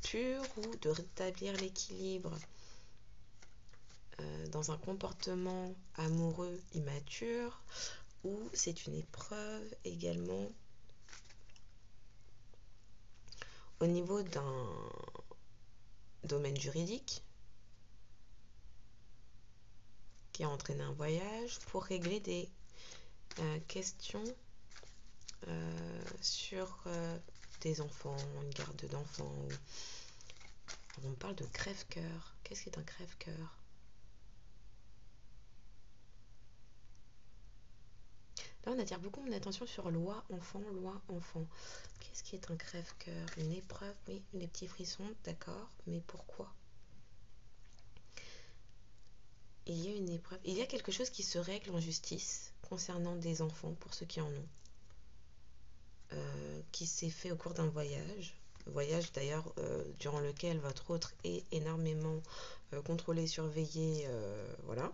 pur, ou de rétablir l'équilibre dans un comportement amoureux immature, ou c'est une épreuve également au niveau d'un domaine juridique qui a entraîné un voyage pour régler des questions sur des enfants, une garde d'enfants. On parle de crève-cœur. Qu'est-ce qu'est un crève-cœur? Là, on attire beaucoup mon attention sur loi enfant, loi enfant. Qu'est-ce qui est un crève-cœur? Une épreuve, oui, les petits frissons, d'accord, mais pourquoi? Il y a une épreuve, il y a quelque chose qui se règle en justice concernant des enfants, pour ceux qui en ont, qui s'est fait au cours d'un voyage d'ailleurs durant lequel votre autre est énormément contrôlé, surveillé, voilà.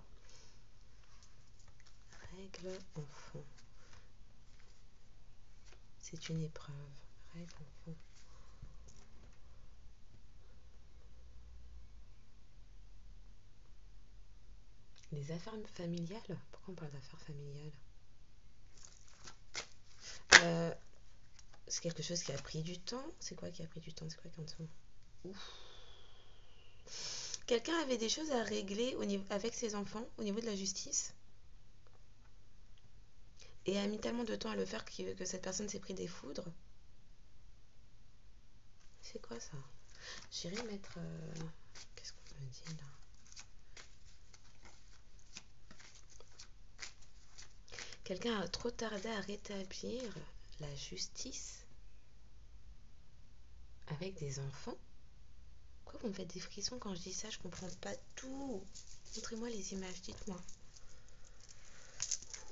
Règle enfant. C'est une épreuve. Règle enfant. Les affaires familiales? Pourquoi on parle d'affaires familiales? C'est quelque chose qui a pris du temps. C'est quoi qui a pris du temps? C'est quoi qui est en dessous? Ouf. Quelqu'un avait des choses à régler avec ses enfants au niveau de la justice et a mis tellement de temps à le faire que cette personne s'est pris des foudres. C'est quoi ça? J'irai mettre... Qu'est-ce qu'on me dit là? Quelqu'un a trop tardé à rétablir la justice avec des enfants? Pourquoi vous me faites des frissons quand je dis ça? Je comprends pas tout. Montrez-moi les images, dites-moi.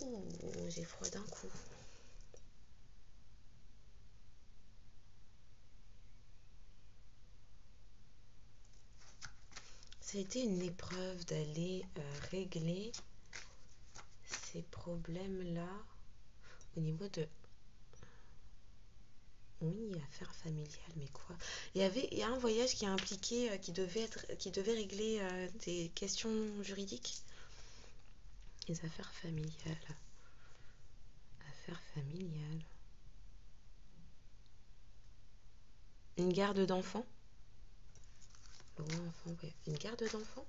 Ouh, j'ai froid d'un coup. Ça a été une épreuve d'aller régler ces problèmes-là au niveau de... Oui, affaires familiales, mais quoi? Il y a un voyage qui a impliqué, qui devait régler des questions juridiques. Les affaires familiales. Affaires familiales. Une garde d'enfants? Loi enfant, ouais. Une garde d'enfants?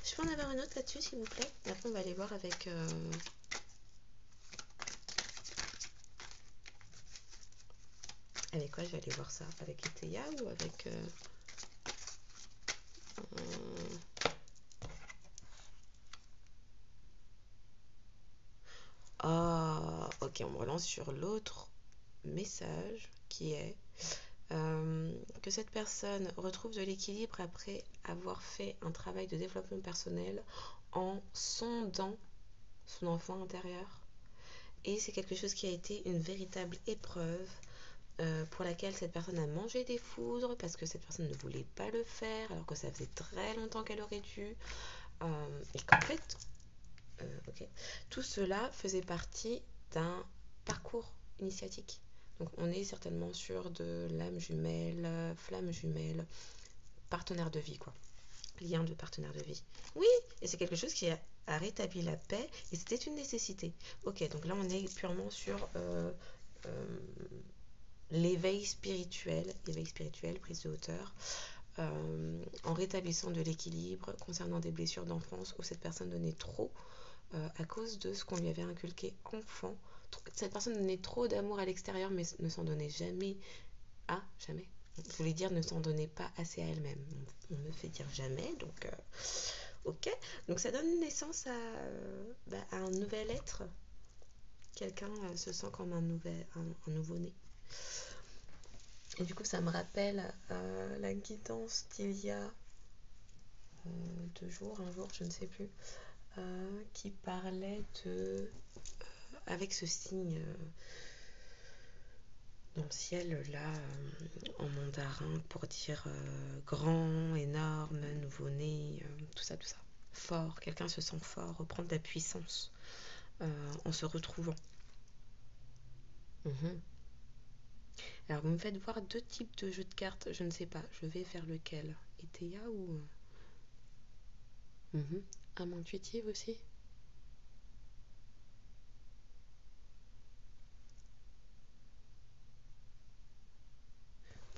Je peux en avoir une autre là-dessus, s'il vous plaît? Et après, on va aller voir avec... Avec quoi je vais aller voir ça? Avec Eteia ou avec... Ah, ok, on me relance sur l'autre message qui est que cette personne retrouve de l'équilibre après avoir fait un travail de développement personnel en sondant son enfant intérieur. Et c'est quelque chose qui a été une véritable épreuve pour laquelle cette personne a mangé des foudres parce que cette personne ne voulait pas le faire alors que ça faisait très longtemps qu'elle aurait dû. Et qu'en fait, ok, tout cela faisait partie d'un parcours initiatique. Donc on est certainement sur de l'âme jumelle, flamme jumelle, partenaire de vie, quoi. Lien de partenaire de vie. Oui, et c'est quelque chose qui a rétabli la paix et c'était une nécessité. Ok, donc là on est purement sur l'éveil spirituel, prise de hauteur, en rétablissant de l'équilibre concernant des blessures d'enfance où cette personne donnait trop à cause de ce qu'on lui avait inculqué enfant. Cette personne donnait trop d'amour à l'extérieur mais ne s'en donnait jamais à jamais. Je voulais dire ne s'en donnait pas assez à elle-même. On me fait dire jamais, donc ok. Donc ça donne naissance à un nouvel être. Quelqu'un se sent comme un nouveau-né. Et du coup, ça me rappelle la guidance d'il y a 2 jours, un jour, je ne sais plus, qui parlait de... avec ce signe dans le ciel, là, en mandarin, pour dire grand, énorme, nouveau-né, tout ça, tout ça. Fort, quelqu'un se sent fort, reprendre de la puissance en se retrouvant. Alors, vous me faites voir 2 types de jeux de cartes, je ne sais pas, je vais faire lequel? Eteia ou... Âme intuitive aussi?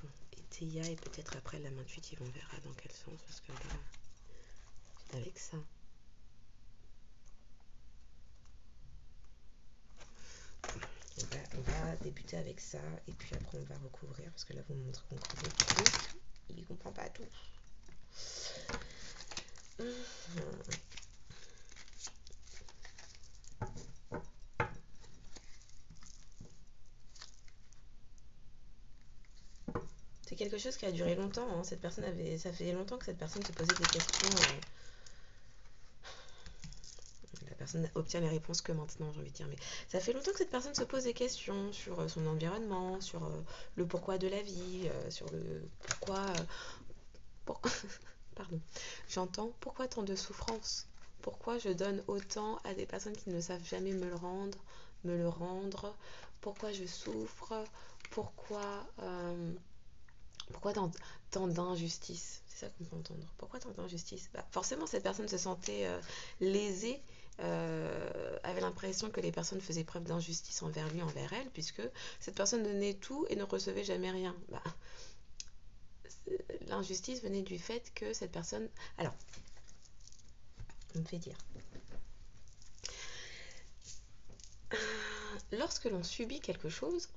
Bon, Eteia et peut-être après l'âme intuitive, on verra dans quel sens, parce que là, c'est avec ça. On va débuter avec ça et puis après on va recouvrir parce que là vous me montrez qu'on couvre tout. Il comprend pas tout. C'est quelque chose qui a duré longtemps, hein. Ça fait longtemps que cette personne se posait des questions. La personne obtient les réponses que maintenant, j'ai envie de dire. Mais ça fait longtemps que cette personne se pose des questions sur son environnement, sur le pourquoi de la vie, sur le pourquoi... Pardon. J'entends pourquoi tant de souffrance. Pourquoi je donne autant à des personnes qui ne savent jamais me le rendre. Pourquoi je souffre. Pourquoi tant d'injustice. C'est ça qu'on peut entendre. Pourquoi tant d'injustice? Forcément, cette personne se sentait lésée, avait l'impression que les personnes faisaient preuve d'injustice envers lui, envers elle, puisque cette personne donnait tout et ne recevait jamais rien. L'injustice venait du fait que cette personne... Alors, on me fait dire. Lorsque l'on subit quelque chose,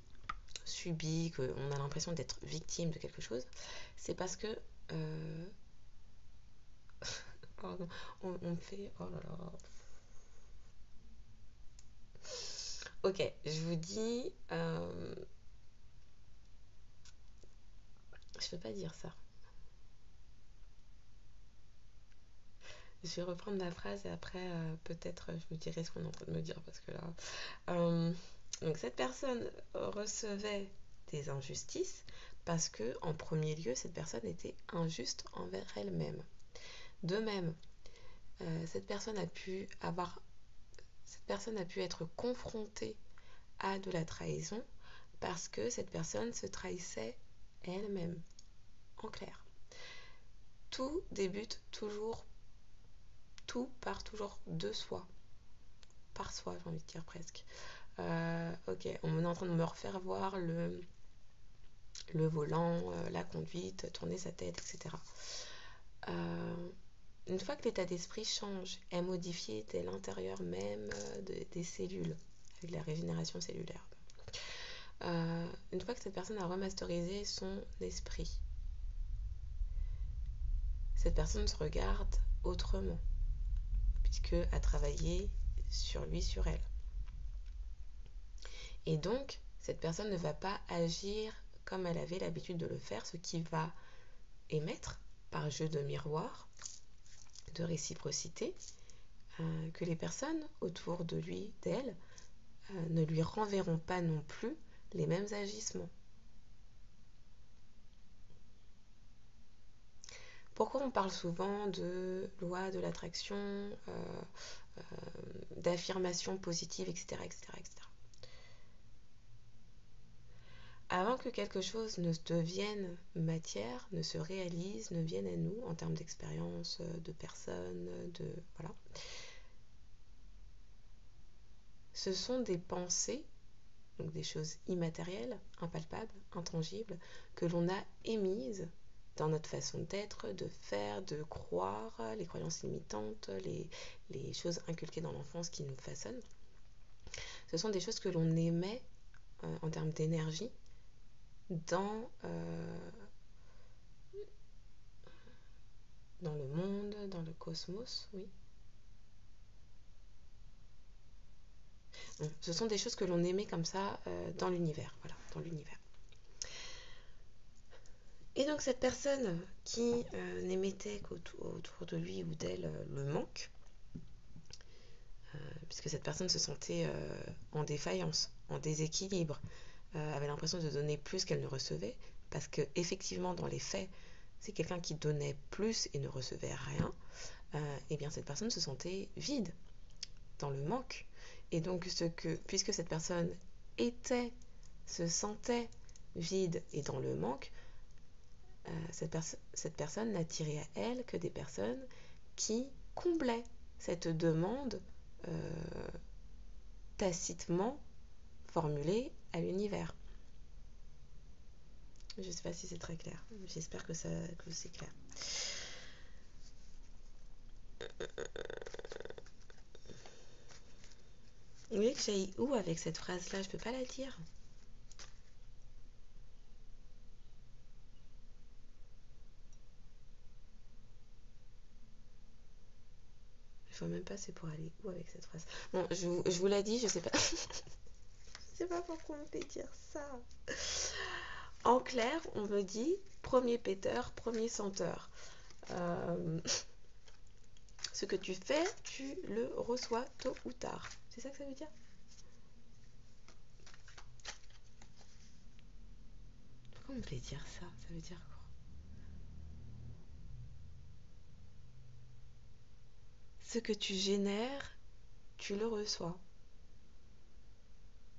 qu'on a l'impression d'être victime de quelque chose, c'est parce que... Pardon, on me fait... Oh là là... Ok, je vous dis... Je peux pas dire ça. Je vais reprendre ma phrase et après, peut-être, je vous dirai ce qu'on est en train de me dire parce que là... donc, cette personne recevait des injustices parce que, en premier lieu, cette personne était injuste envers elle-même. De même, cette personne a pu être confrontée à de la trahison parce que cette personne se trahissait elle-même. En clair, tout part toujours de soi. Par soi, j'ai envie de dire presque. Ok, on est en train de me refaire voir le volant, la conduite, tourner sa tête, etc. Une fois que l'état d'esprit change, est modifié dès l'intérieur même des cellules, avec la régénération cellulaire. Une fois que cette personne a remasterisé son esprit, cette personne se regarde autrement, puisque a travaillé sur lui, sur elle. Et donc, cette personne ne va pas agir comme elle avait l'habitude de le faire, ce qui va émettre, par jeu de miroir, de réciprocité, que les personnes autour de lui, d'elle, ne lui renverront pas non plus les mêmes agissements. Pourquoi on parle souvent de loi de l'attraction, d'affirmation positive, etc., etc., etc. Avant que quelque chose ne devienne matière, ne se réalise, ne vienne à nous en termes d'expérience, de personnes, voilà. Ce sont des pensées, donc des choses immatérielles, impalpables, intangibles, que l'on a émises dans notre façon d'être, de faire, de croire, les croyances limitantes, les choses inculquées dans l'enfance qui nous façonnent. Ce sont des choses que l'on émet en termes d'énergie dans le monde, dans le cosmos, oui. Bon, ce sont des choses que l'on émet comme ça dans l'univers, voilà, dans l'univers. Et donc cette personne qui n'émettait qu'autour de lui ou d'elle le manque, puisque cette personne se sentait en défaillance, en déséquilibre, avait l'impression de donner plus qu'elle ne recevait, parce que effectivement dans les faits, c'est quelqu'un qui donnait plus et ne recevait rien, et bien cette personne se sentait vide, dans le manque. Et donc puisque cette personne se sentait vide et dans le manque, cette personne n'attirait à elle que des personnes qui comblaient cette demande tacitement formulée à l'univers. Je ne sais pas si c'est très clair. J'espère que c'est clair. Vous voulez que j'aille où avec cette phrase-là? Je peux pas la dire. Je vois même pas c'est pour aller où avec cette phrase. Bon, je vous l'ai dit, je sais pas. Je sais pas pourquoi on me fait dire ça. En clair, on me dit premier péteur, premier senteur. Ce que tu fais, tu le reçois tôt ou tard. C'est ça que ça veut dire? Pourquoi on me fait dire ça? Ça veut dire quoi? Ce que tu génères, tu le reçois.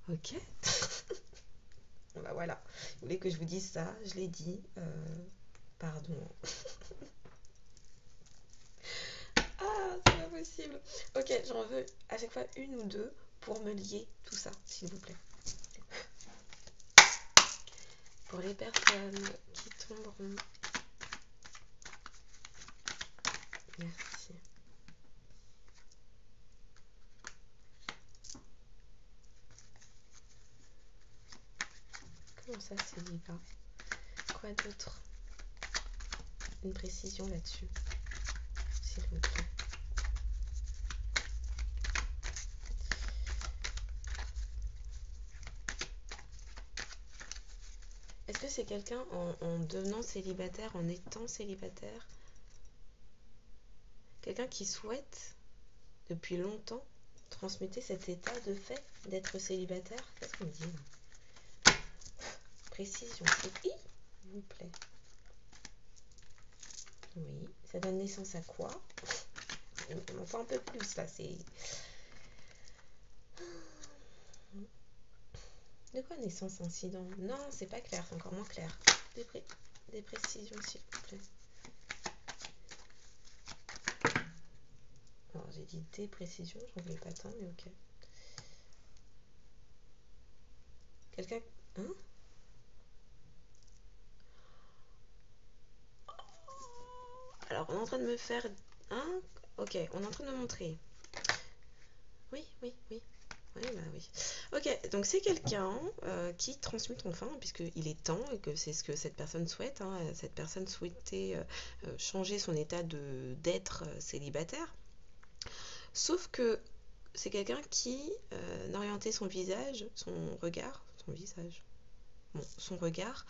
Ok? Bon bah voilà. Vous voulez que je vous dise ça? Je l'ai dit. Pardon. Ah, c'est pas possible. Ok, j'en veux à chaque fois une ou deux pour me lier tout ça, s'il vous plaît. Pour les personnes qui tomberont. Merci. Comment ça, célibat? Quoi d'autre? Une précision là-dessus, s'il vous plaît. Est-ce que c'est quelqu'un en devenant célibataire, en étant célibataire? Quelqu'un qui souhaite, depuis longtemps, transmuter cet état de fait d'être célibataire? Qu'est-ce qu'on dit là? Précision, s'il vous plaît. Oui, ça donne naissance à quoi? On en fait un peu plus là, c'est... De quoi naissance incident? Non, c'est pas clair, c'est encore moins clair. Des précisions, s'il vous plaît. Alors, j'ai dit des précisions, j'en voulais pas tant, mais ok. Quelqu'un... Hein? Alors, on est en train de me faire... Hein? Ok, on est en train de me montrer. Oui, oui, oui. Oui, bah oui. Ok, donc c'est quelqu'un qui transmute enfin, puisqu'il est temps et que c'est ce que cette personne souhaite. Hein. Cette personne souhaitait changer son état d'être célibataire. Sauf que c'est quelqu'un qui n'orientait son visage, son regard, son regard,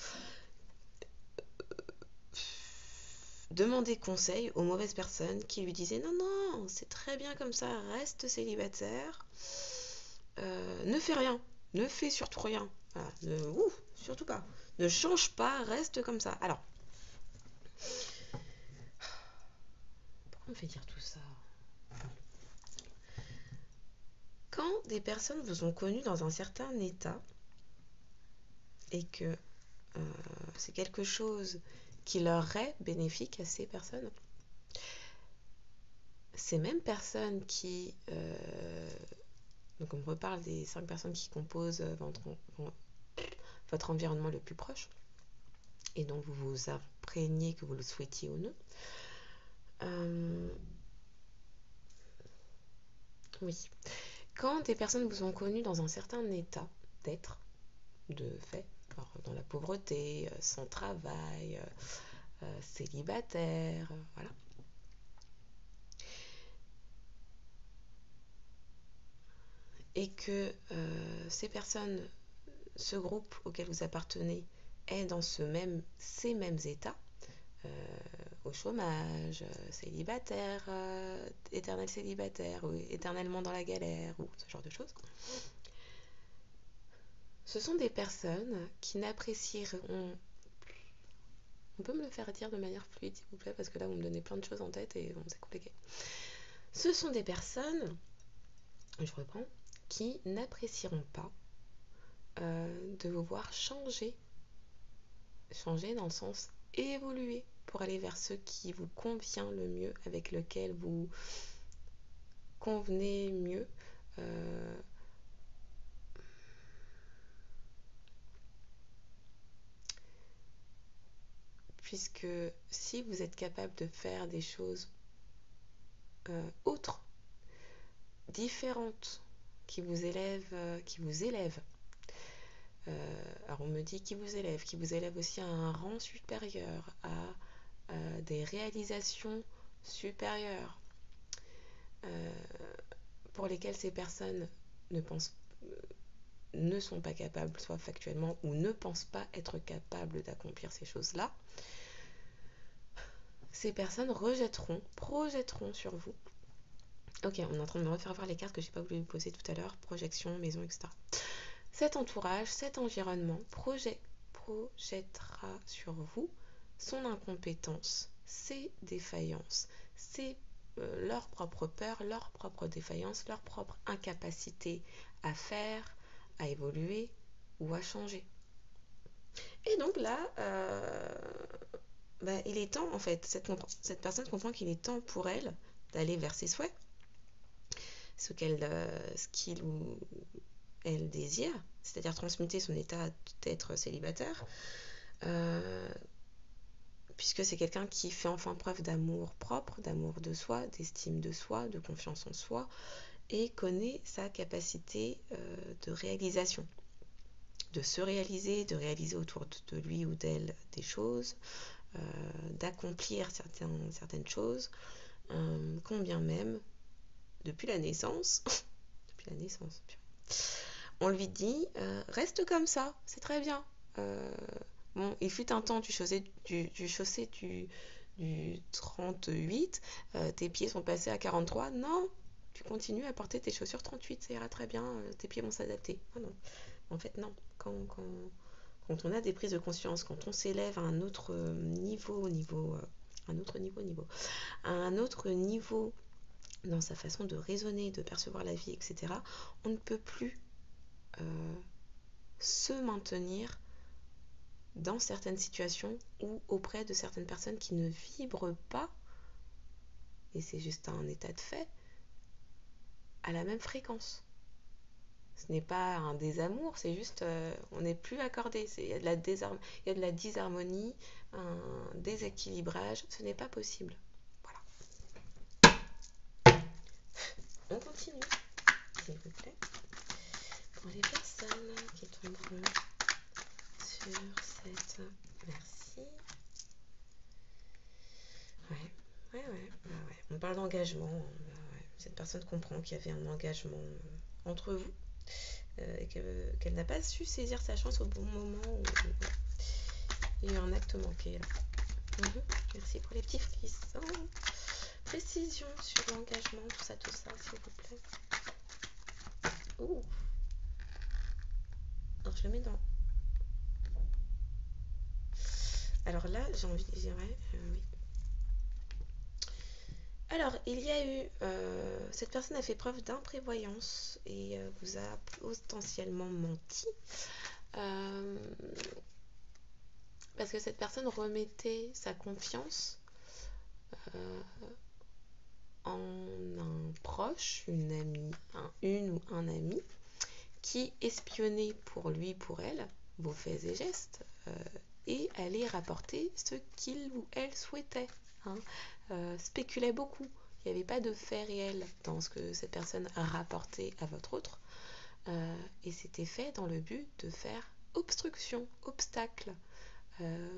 demandait conseil aux mauvaises personnes qui lui disaient non, non, c'est très bien comme ça, reste célibataire, ne fais rien, ne fais surtout rien, voilà, surtout pas, ne change pas, reste comme ça. Alors, pourquoi on me fait dire tout ça? Quand des personnes vous ont connu dans un certain état et que c'est quelque chose qui leur est bénéfique à ces personnes, ces mêmes personnes qui... donc on me reparle des 5 personnes qui composent votre environnement le plus proche et dont vous vous imprégnez que vous le souhaitiez ou non. Oui. Quand des personnes vous ont connu dans un certain état d'être, de fait, alors dans la pauvreté, sans travail, célibataire, voilà. Et que ces personnes, ce groupe auquel vous appartenez, est dans ces mêmes états, au chômage, célibataire, éternel célibataire, ou éternellement dans la galère, ou ce genre de choses. Ce sont des personnes qui n'apprécieront... On peut me le faire dire de manière fluide, s'il vous plaît, parce que là, vous me donnez plein de choses en tête et bon, c'est compliqué. Ce sont des personnes, je reprends, qui n'apprécieront pas de vous voir changer dans le sens évoluer pour aller vers ce qui vous convient le mieux, avec lequel vous convenez mieux. Puisque si vous êtes capable de faire des choses autres, différentes, qui vous élèvent, alors on me dit qui vous élève aussi à un rang supérieur, à des réalisations supérieures, pour lesquelles ces personnes ne sont pas capables, soit factuellement, ou ne pensent pas être capables d'accomplir ces choses-là, ces personnes projetteront sur vous. Ok, on est en train de me refaire voir les cartes que j'ai pas voulu vous poser tout à l'heure, projection, maison, etc. Cet entourage, cet environnement projettera sur vous son incompétence, ses défaillances, leur propre peur, leur propre défaillance, leur propre incapacité à faire, à évoluer ou à changer. Et donc là, il est temps en fait, cette personne comprend qu'il est temps pour elle d'aller vers ses souhaits, ce qu'il ou elle désire, c'est-à-dire transmuter son état d'être célibataire, puisque c'est quelqu'un qui fait enfin preuve d'amour propre, d'amour de soi, d'estime de soi, de confiance en soi, et connaît sa capacité de réalisation, de se réaliser, de réaliser autour de lui ou d'elle des choses, d'accomplir certaines choses, combien même, depuis la naissance, on lui dit, reste comme ça, c'est très bien. Bon, il fut un temps, tu chaussais du 38, tes pieds sont passés à 43. Non, tu continues à porter tes chaussures 38, ça ira très bien, tes pieds vont s'adapter. Ah non, en fait non. Quand on a des prises de conscience, quand on s'élève à un autre niveau dans sa façon de raisonner, de percevoir la vie, etc., on ne peut plus se maintenir dans certaines situations ou auprès de certaines personnes qui ne vibrent pas, et c'est juste un état de fait, à la même fréquence. Ce n'est pas un désamour, c'est juste on n'est plus accordé. Il y a de la disharmonie, un déséquilibrage, ce n'est pas possible. Voilà. On continue, s'il vous plaît. Pour les personnes qui tomberont sur cette... Merci. Ouais. On parle d'engagement. Cette personne comprend qu'il y avait un engagement entre vous et qu'elle n'a pas su saisir sa chance au bon moment où il y a eu un acte manqué. Là. Merci pour les petits frissons. Précision sur l'engagement, tout ça, s'il vous plaît. Ouh. Alors je le mets dans... Alors là, oui. Alors, il y a eu... cette personne a fait preuve d'imprévoyance et vous a potentiellement menti. Parce que cette personne remettait sa confiance en un proche, une amie, une ou un ami, qui espionnait pour lui, pour elle, vos faits et gestes, et allait rapporter ce qu'il ou elle souhaitait. Spéculait beaucoup. Il n'y avait pas de faits réels dans ce que cette personne a rapporté à votre autre. Et c'était fait dans le but de faire obstacle,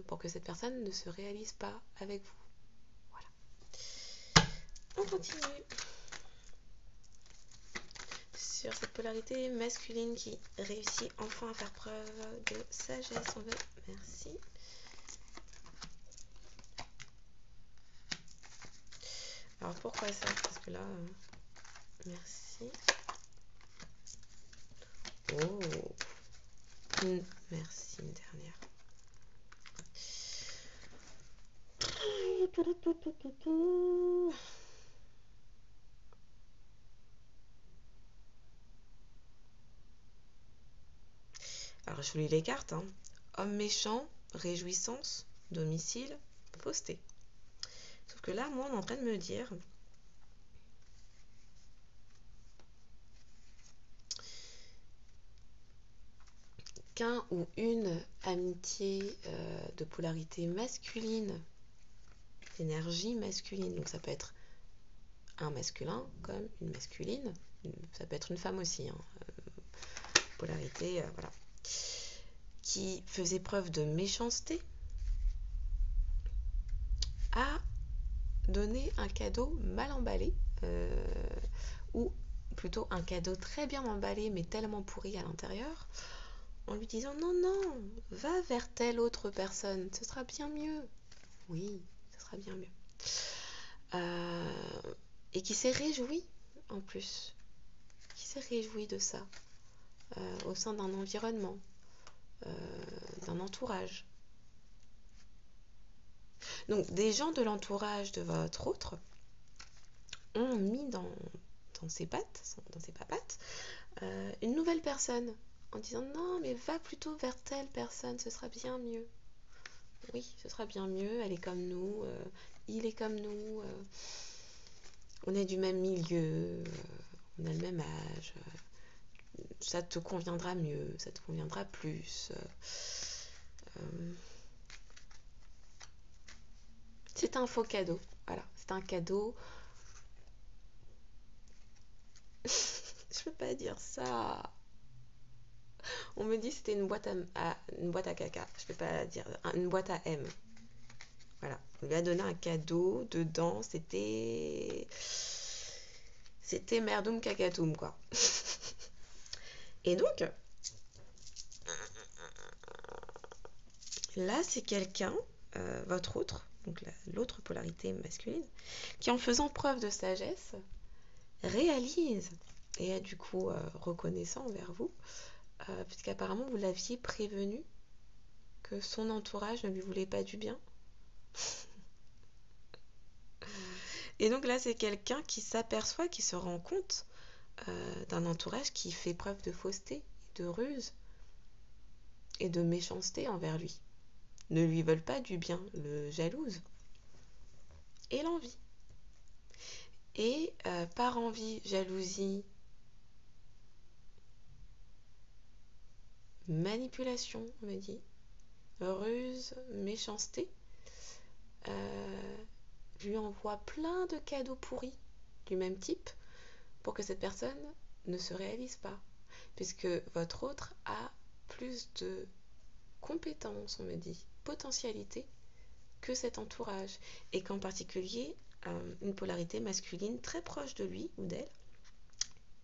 pour que cette personne ne se réalise pas avec vous. Voilà. On continue sur cette polarité masculine qui réussit enfin à faire preuve de sagesse. Merci. Alors pourquoi ça? Parce que là, merci. Oh, merci, une dernière. Alors je vous lis les cartes. Homme méchant, réjouissance, domicile, fausseté. Sauf que là, moi, on est en train de me dire qu'un ou une amitié de polarité masculine, d'énergie masculine, donc ça peut être un masculin comme une masculine, ça peut être une femme aussi, polarité, voilà, qui faisait preuve de méchanceté, a donné un cadeau mal emballé, ou plutôt un cadeau très bien emballé mais tellement pourri à l'intérieur, en lui disant non, non, va vers telle autre personne, ce sera bien mieux. Oui, ce sera bien mieux. Et qui s'est réjoui en plus, qui s'est réjoui de ça au sein d'un environnement, d'un entourage. Donc des gens de l'entourage de votre autre ont mis dans ses pattes, dans ses papates, une nouvelle personne en disant non mais va plutôt vers telle personne, ce sera bien mieux. Oui, ce sera bien mieux, elle est comme nous, il est comme nous, on est du même milieu, on a le même âge, ça te conviendra mieux, ça te conviendra plus. C'est un faux cadeau, voilà, c'est un cadeau. Je peux pas dire ça. On me dit que c'était une boîte à caca. Je peux pas dire une boîte à M. Voilà, on lui a donné un cadeau. Dedans, c'était merdoum cacatoum quoi. Et donc, là, c'est quelqu'un, votre autre, donc l'autre polarité masculine, qui en faisant preuve de sagesse, réalise et est du coup reconnaissant envers vous, puisqu'apparemment vous l'aviez prévenu que son entourage ne lui voulait pas du bien. Et donc là, c'est quelqu'un qui s'aperçoit, qui se rend compte d'un entourage qui fait preuve de fausseté, de ruse et de méchanceté envers lui. Ne lui veulent pas du bien, le jalouse et l'envie. Et par envie, jalousie, manipulation, on me dit, ruse, méchanceté, lui envoie plein de cadeaux pourris du même type pour que cette personne ne se réalise pas. Puisque votre autre a plus de compétences, on me dit, potentialité que cet entourage. Et qu'en particulier, une polarité masculine très proche de lui ou d'elle,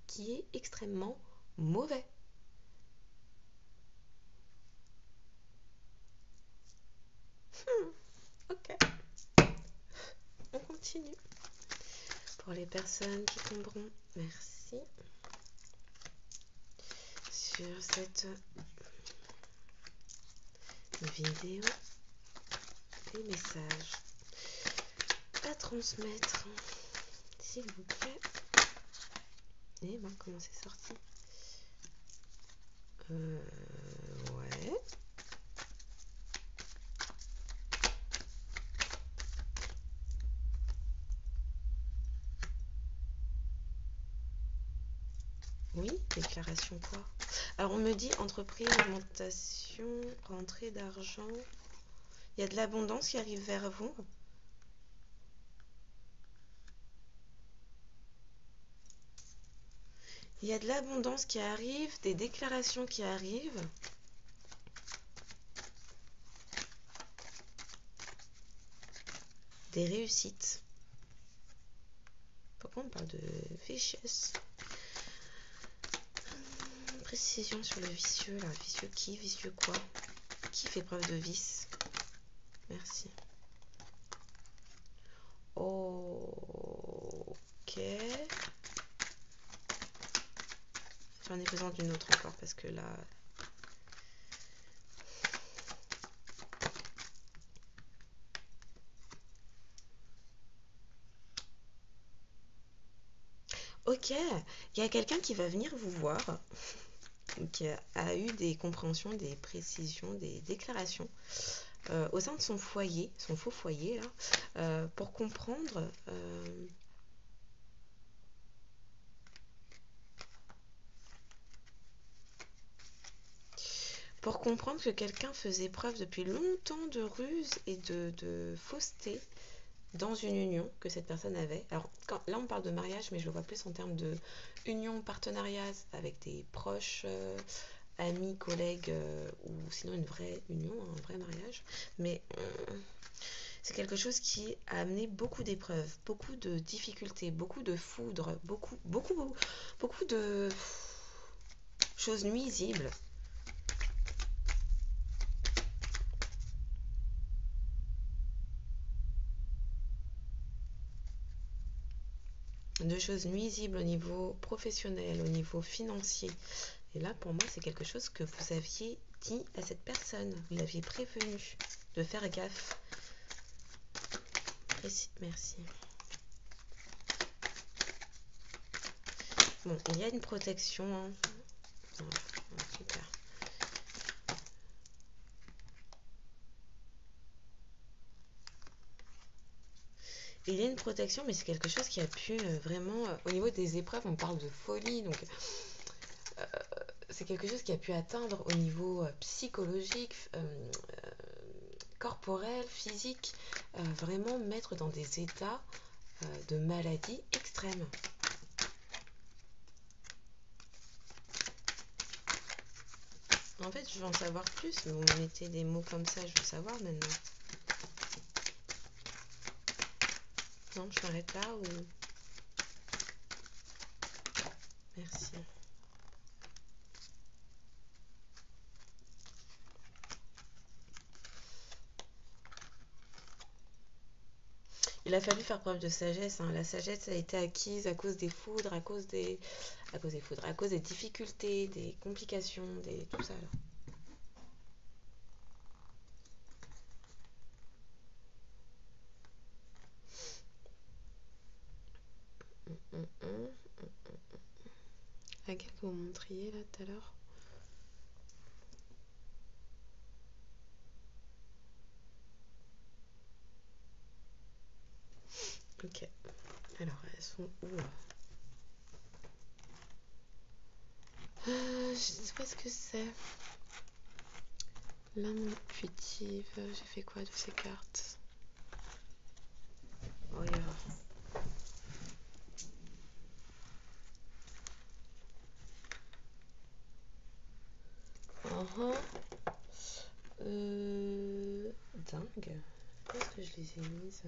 qui est extrêmement mauvais. Ok. On continue. Pour les personnes qui tomberont, merci. Sur cette vidéo, des messages à transmettre, s'il vous plaît. Et ben, comment c'est sorti? Ouais. Oui, déclaration quoi? Alors on me dit entreprise, augmentation, rentrée d'argent. Il y a de l'abondance qui arrive vers vous. Il y a de l'abondance qui arrive, des déclarations qui arrivent. Des réussites. Pourquoi on parle de richesse? Précision sur le vicieux, là. Vicieux qui? Vicieux quoi? Qui fait preuve de vice? Merci. Ok. J'en ai besoin d'une autre encore parce que là... Ok, il y a quelqu'un qui va venir vous voir, qui a eu des compréhensions, des précisions, des déclarations au sein de son foyer, son faux foyer, là, pour comprendre que quelqu'un faisait preuve depuis longtemps de ruse et de fausseté dans une union que cette personne avait. Alors là on parle de mariage, mais je le vois plus en termes de union, partenariat avec des proches, amis, collègues, ou sinon une vraie union, un vrai mariage. Mais C'est quelque chose qui a amené beaucoup d'épreuves, beaucoup de difficultés, beaucoup de foudre, beaucoup de choses nuisibles. De choses nuisibles au niveau professionnel, au niveau financier. Et là, pour moi, c'est quelque chose que vous aviez dit à cette personne. Vous l'aviez prévenu de faire gaffe. Merci. Bon, il y a une protection. Hein. Super. Il y a une protection, mais c'est quelque chose qui a pu vraiment... au niveau des épreuves, on parle de folie, donc c'est quelque chose qui a pu atteindre au niveau psychologique, corporel, physique, vraiment mettre dans des états de maladie extrême. En fait, je veux en savoir plus, mais vous me mettez des mots comme ça, je veux savoir maintenant. Non, je m'arrête là ou... Merci. Il a fallu faire preuve de sagesse. Hein. La sagesse a été acquise à cause des foudres, à cause des difficultés, des complications, tout ça. Là. La carte que vous montriez là tout à l'heure. Ok. Alors, elles sont où je sais pas ce que c'est. L'âme intuitive. J'ai fait quoi de ces cartes? Oh yeah. Dingue. Où est-ce que je les ai mises?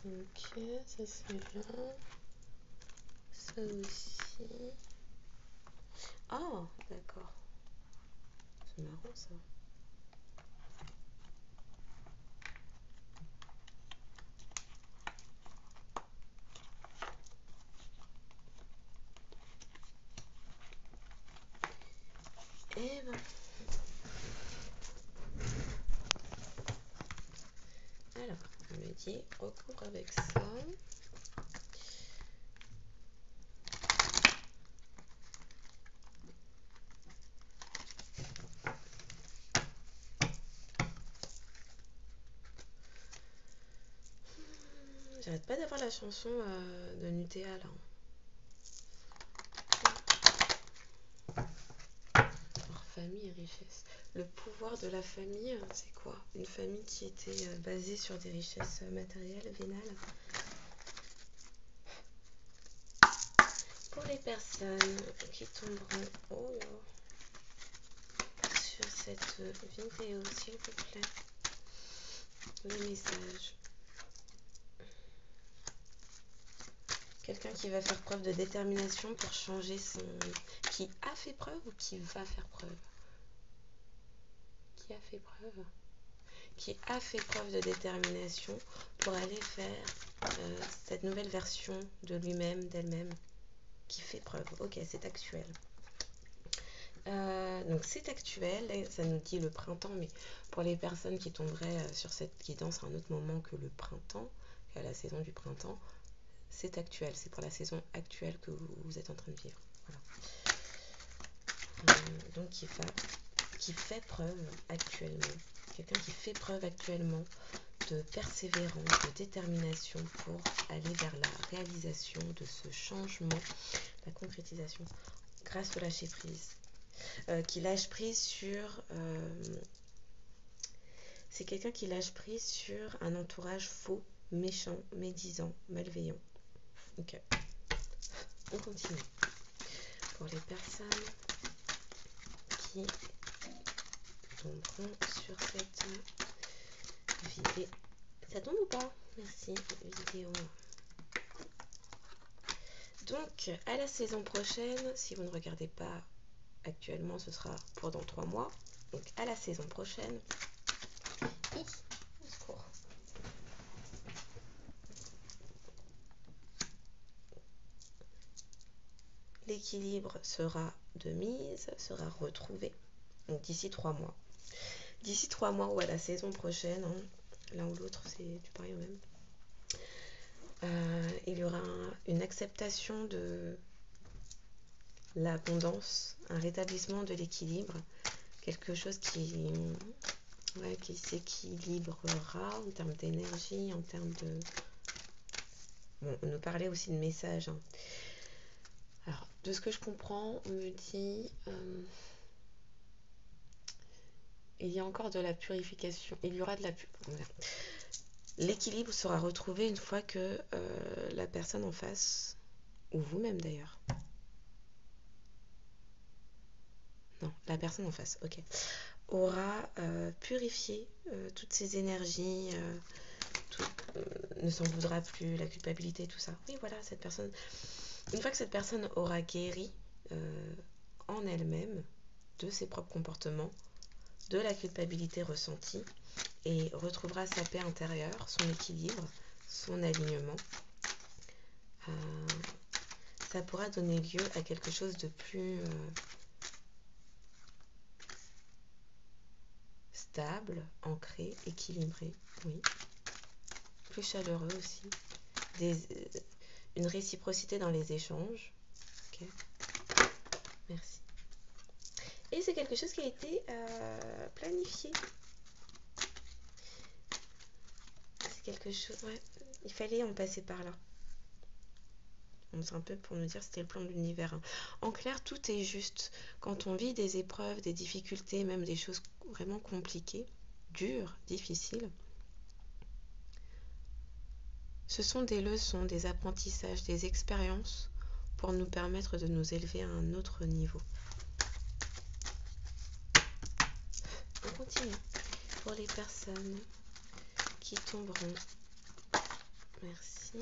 Ok, ça c'est là. Ça aussi. Ah, d'accord. C'est marrant ça. Eh ben. Alors, on me dit recouvre avec ça. J'arrête pas d'avoir la chanson de Nutea là. Alors, famille et richesse. Le pouvoir de la famille, c'est quoi? Une famille qui était basée sur des richesses matérielles, vénales. Pour les personnes qui tomberont sur cette vidéo, s'il vous plaît, le message. Quelqu'un qui va faire preuve de détermination pour changer son... Qui a fait preuve ou qui va faire preuve? Qui a fait preuve? Qui a fait preuve de détermination pour aller faire cette nouvelle version de lui-même, d'elle-même. Qui fait preuve. Ok, c'est actuel. Donc c'est actuel, ça nous dit le printemps, mais pour les personnes qui tomberaient sur cette guidance à un autre moment que le printemps, à la saison du printemps, c'est actuel, c'est pour la saison actuelle que vous êtes en train de vivre. Voilà. Donc qui fait preuve actuellement, quelqu'un qui fait preuve actuellement de persévérance, de détermination pour aller vers la réalisation de ce changement, la concrétisation, grâce au lâcher prise. Qui lâche prise sur... c'est quelqu'un qui lâche prise sur un entourage faux, méchant, médisant, malveillant. Ok. On continue. Pour les personnes qui tomberont sur cette vidéo. Ça tombe ou pas? Merci, vidéo. Donc, à la saison prochaine, si vous ne regardez pas actuellement, ce sera pour dans 3 mois. Donc, à la saison prochaine. Au secours. L'équilibre sera de mise, sera retrouvé. Donc, d'ici 3 mois. D'ici 3 mois ou à la saison prochaine, hein, l'un ou l'autre, c'est du pareil au même. Il y aura une acceptation de l'abondance, un rétablissement de l'équilibre, quelque chose qui s'équilibrera en termes d'énergie, en termes de... Bon, on nous parlait aussi de messages. Hein. Alors, de ce que je comprends, on me dit... il y a encore de la purification. Il y aura de la... L'équilibre sera retrouvé une fois que la personne en face, ou vous-même d'ailleurs, non, la personne en face, ok, aura purifié toutes ces énergies, ne s'en voudra plus, la culpabilité, tout ça. Oui, voilà, cette personne, une fois que cette personne aura guéri en elle-même de ses propres comportements, de la culpabilité ressentie, et retrouvera sa paix intérieure, son équilibre, son alignement, ça pourra donner lieu à quelque chose de plus stable, ancré, équilibré, oui. Plus chaleureux aussi. Une réciprocité dans les échanges. Ok. Merci. Et c'est quelque chose qui a été planifié. C'est quelque chose, ouais. Il fallait en passer par là. C'est un peu pour nous dire c'était le plan de l'univers. Hein. En clair, tout est juste. Quand on vit des épreuves, des difficultés, même des choses vraiment compliquées, dures, difficiles, ce sont des leçons, des apprentissages, des expériences pour nous permettre de nous élever à un autre niveau. On continue. Pour les personnes qui tomberont, merci,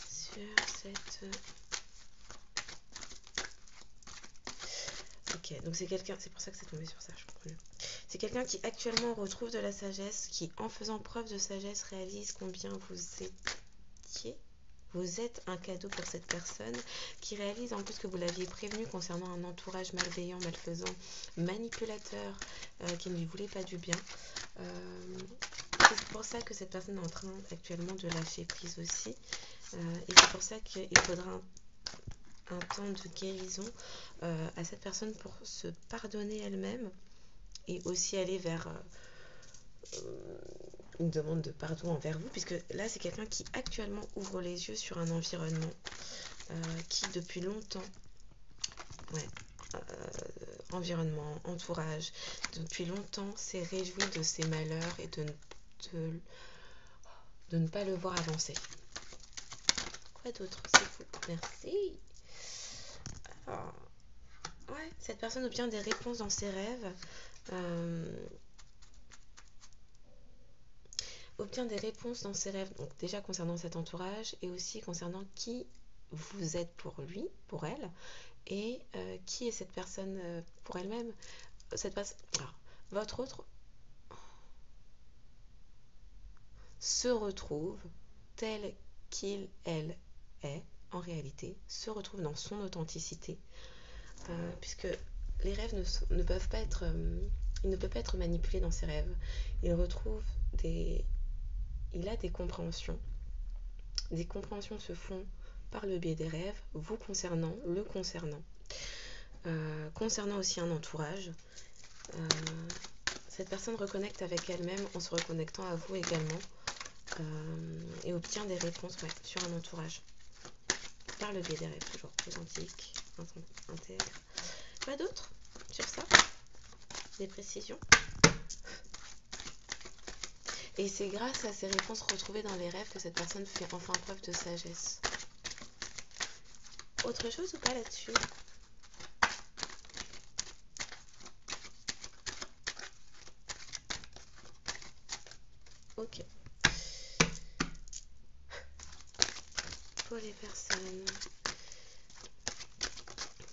sur cette... Ok, donc c'est quelqu'un, c'est pour ça que c'est tombé sur ça, je comprends mieux. C'est quelqu'un qui actuellement retrouve de la sagesse, qui en faisant preuve de sagesse réalise combien vous êtes un cadeau pour cette personne, qui réalise en plus que vous l'aviez prévenu concernant un entourage malveillant, malfaisant, manipulateur, qui ne lui voulait pas du bien. C'est pour ça que cette personne est en train actuellement de lâcher prise aussi. Et c'est pour ça qu'il faudra un temps de guérison à cette personne pour se pardonner elle-même et aussi aller vers une demande de pardon envers vous, puisque là c'est quelqu'un qui actuellement ouvre les yeux sur un environnement qui depuis longtemps, environnement, entourage, depuis longtemps s'est réjoui de ses malheurs et de ne pas le voir avancer. Quoi d'autre? C'est fou. Merci. Alors, ouais, cette personne obtient des réponses dans ses rêves. Obtient des réponses dans ses rêves, donc déjà concernant cet entourage et aussi concernant qui vous êtes pour lui, pour elle, et qui est cette personne pour elle-même. Alors, votre autre se retrouve tel qu'il, elle est, en réalité, se retrouve dans son authenticité, puisque les rêves ne peuvent pas être... il ne peut pas être manipulé dans ses rêves. Il a des compréhensions. Des compréhensions se font par le biais des rêves, vous concernant, le concernant. Concernant aussi un entourage. Cette personne reconnecte avec elle-même en se reconnectant à vous également et obtient des réponses sur un entourage. Par le biais des rêves, toujours authentique, intègre. Pas d'autres sur ça? Des précisions? Et c'est grâce à ces réponses retrouvées dans les rêves que cette personne fait enfin preuve de sagesse. Autre chose ou pas là-dessus?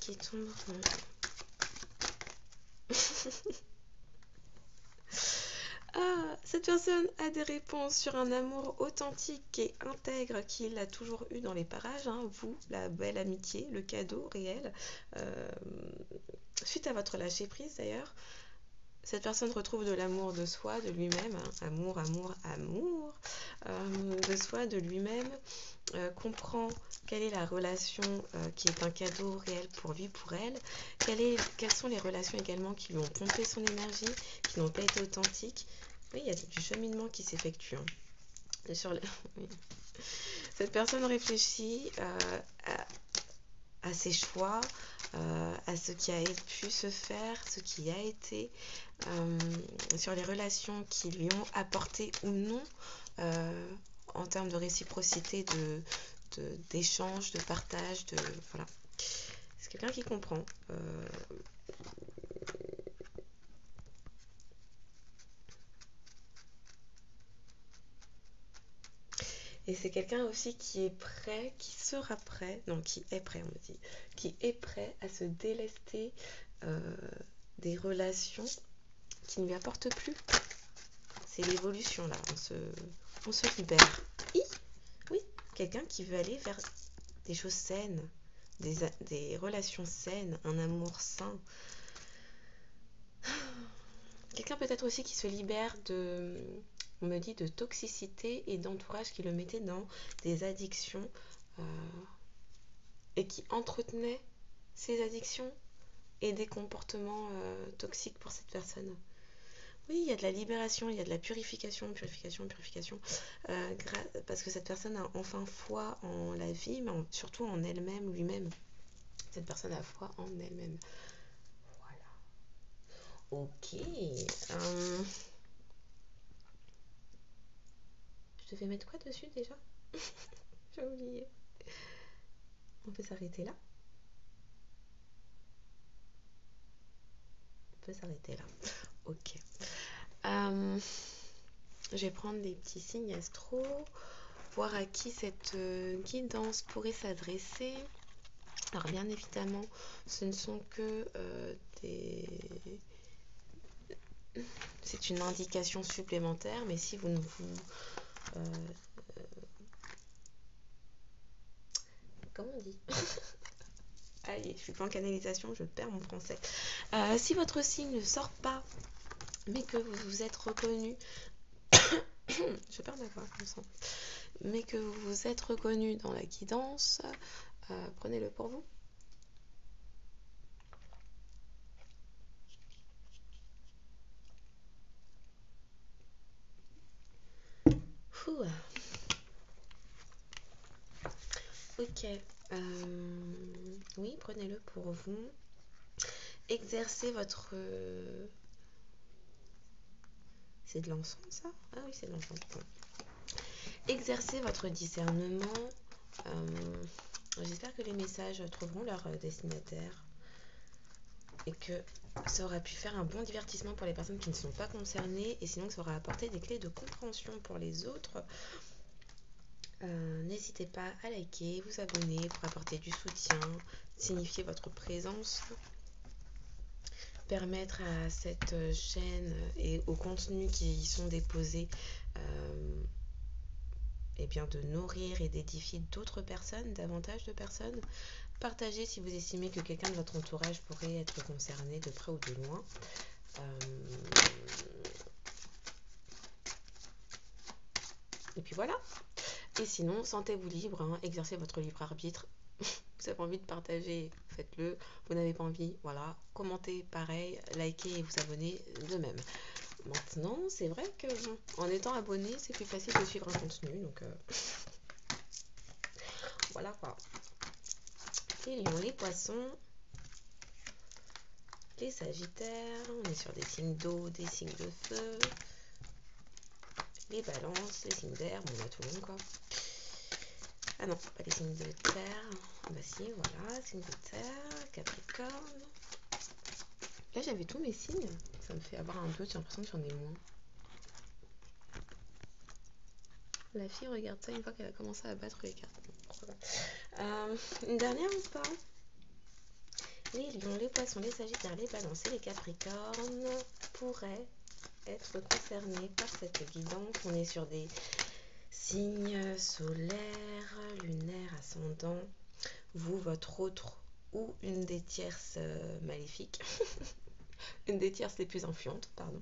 qui tombe. Ah, cette personne a des réponses sur un amour authentique et intègre qu'il a toujours eu dans les parages. Hein. Vous, la belle amitié, le cadeau réel. Suite à votre lâcher prise d'ailleurs, cette personne retrouve de l'amour de soi, de lui-même. Hein. Amour, amour, amour. De soi, de lui-même. Comprend quelle est la relation qui est un cadeau réel pour lui, pour elle. Quelles sont les relations également qui lui ont pompé son énergie, qui n'ont pas été authentiques. Oui, il y a du cheminement qui s'effectue. Hein. Oui. Cette personne réfléchit à ses choix, à ce qui a pu se faire, ce qui a été, sur les relations qui lui ont apporté ou non, en termes de réciprocité, d'échange, de partage, voilà. C'est quelqu'un qui comprend. Et c'est quelqu'un aussi qui est prêt, qui sera prêt, non, qui est prêt, on me dit, qui est prêt à se délester des relations qui ne lui apportent plus. C'est l'évolution là, on se libère. Oui, quelqu'un qui veut aller vers des choses saines, des relations saines, un amour sain. Quelqu'un peut-être aussi qui se libère on me dit, de toxicité et d'entourage qui le mettait dans des addictions et qui entretenait ces addictions et des comportements toxiques pour cette personne. Oui, il y a de la libération, il y a de la purification, parce que cette personne a enfin foi en la vie, mais surtout en elle-même, lui-même. Cette personne a foi en elle-même. Voilà. Ok. Je devais mettre quoi dessus déjà? J'ai oublié. On peut s'arrêter là. On peut s'arrêter là. Ok. Je vais prendre les petits signes astro, voir à qui cette guidance pourrait s'adresser. Alors bien évidemment, ce ne sont que c'est une indication supplémentaire, mais si vous ne vous... comment on dit? Allez, je suis pas en canalisation, je perds mon français. Si votre signe ne sort pas, mais que vous vous êtes reconnu... je perds ma voix, je sens. Mais que vous vous êtes reconnu dans la guidance, prenez-le pour vous. Ok. Oui, prenez-le pour vous. Exercez votre... C'est de l'encens, ça? Ah oui, c'est de l'encens. Exercez votre discernement. J'espère que les messages trouveront leur destinataire et que ça aura pu faire un bon divertissement pour les personnes qui ne sont pas concernées, et sinon que ça aura apporté des clés de compréhension pour les autres. N'hésitez pas à liker, vous abonner pour apporter du soutien, signifier votre présence, permettre à cette chaîne et aux contenus qui y sont déposés de nourrir et d'édifier d'autres personnes, davantage de personnes. Partagez si vous estimez que quelqu'un de votre entourage pourrait être concerné de près ou de loin. Et puis voilà. Et sinon, sentez-vous libre, hein, exercez votre libre arbitre. Vous avez envie de partager, faites-le. Vous n'avez pas envie, voilà. Commentez, pareil. Likez et vous abonnez de même. Maintenant, c'est vrai que en étant abonné, c'est plus facile de suivre un contenu. Donc, voilà quoi. Les lions, les poissons, les sagittaires. On est sur des signes d'eau, des signes de feu. Les balances, les signes d'air. Bon, on a tout le monde quoi. Ah non, pas les signes de terre. Ah bah si, voilà, signes de terre, capricorne. Là, j'avais tous mes signes. Ça me fait avoir un doute, j'ai l'impression que j'en ai moins. La fille regarde ça une fois qu'elle a commencé à battre les cartes. Une dernière ou pas? Les lions, les poissons, les sagittaires, les balances et les capricornes pourraient être concernés par cette guidance. On est sur des signes solaires, lunaires, ascendants. Vous, votre autre ou une des tierces maléfiques. Une des tierces les plus influentes, pardon.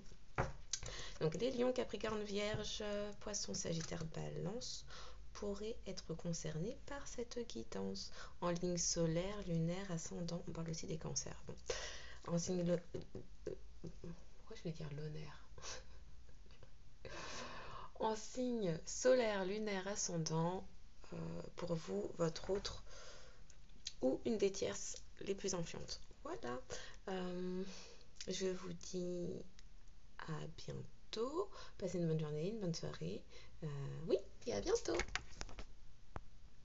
Donc les lions, capricornes, vierges, poissons, sagittaires, balance pourraient être concernés par cette guidance. En ligne solaire, lunaire, ascendant, on parle aussi des cancers. Bon. En signe... Pourquoi je vais dire lunaire? En signe solaire, lunaire, ascendant, pour vous, votre autre ou une des tierces les plus influentes. Voilà. Je vous dis à bientôt. Passez une bonne journée, une bonne soirée. Oui, et à bientôt.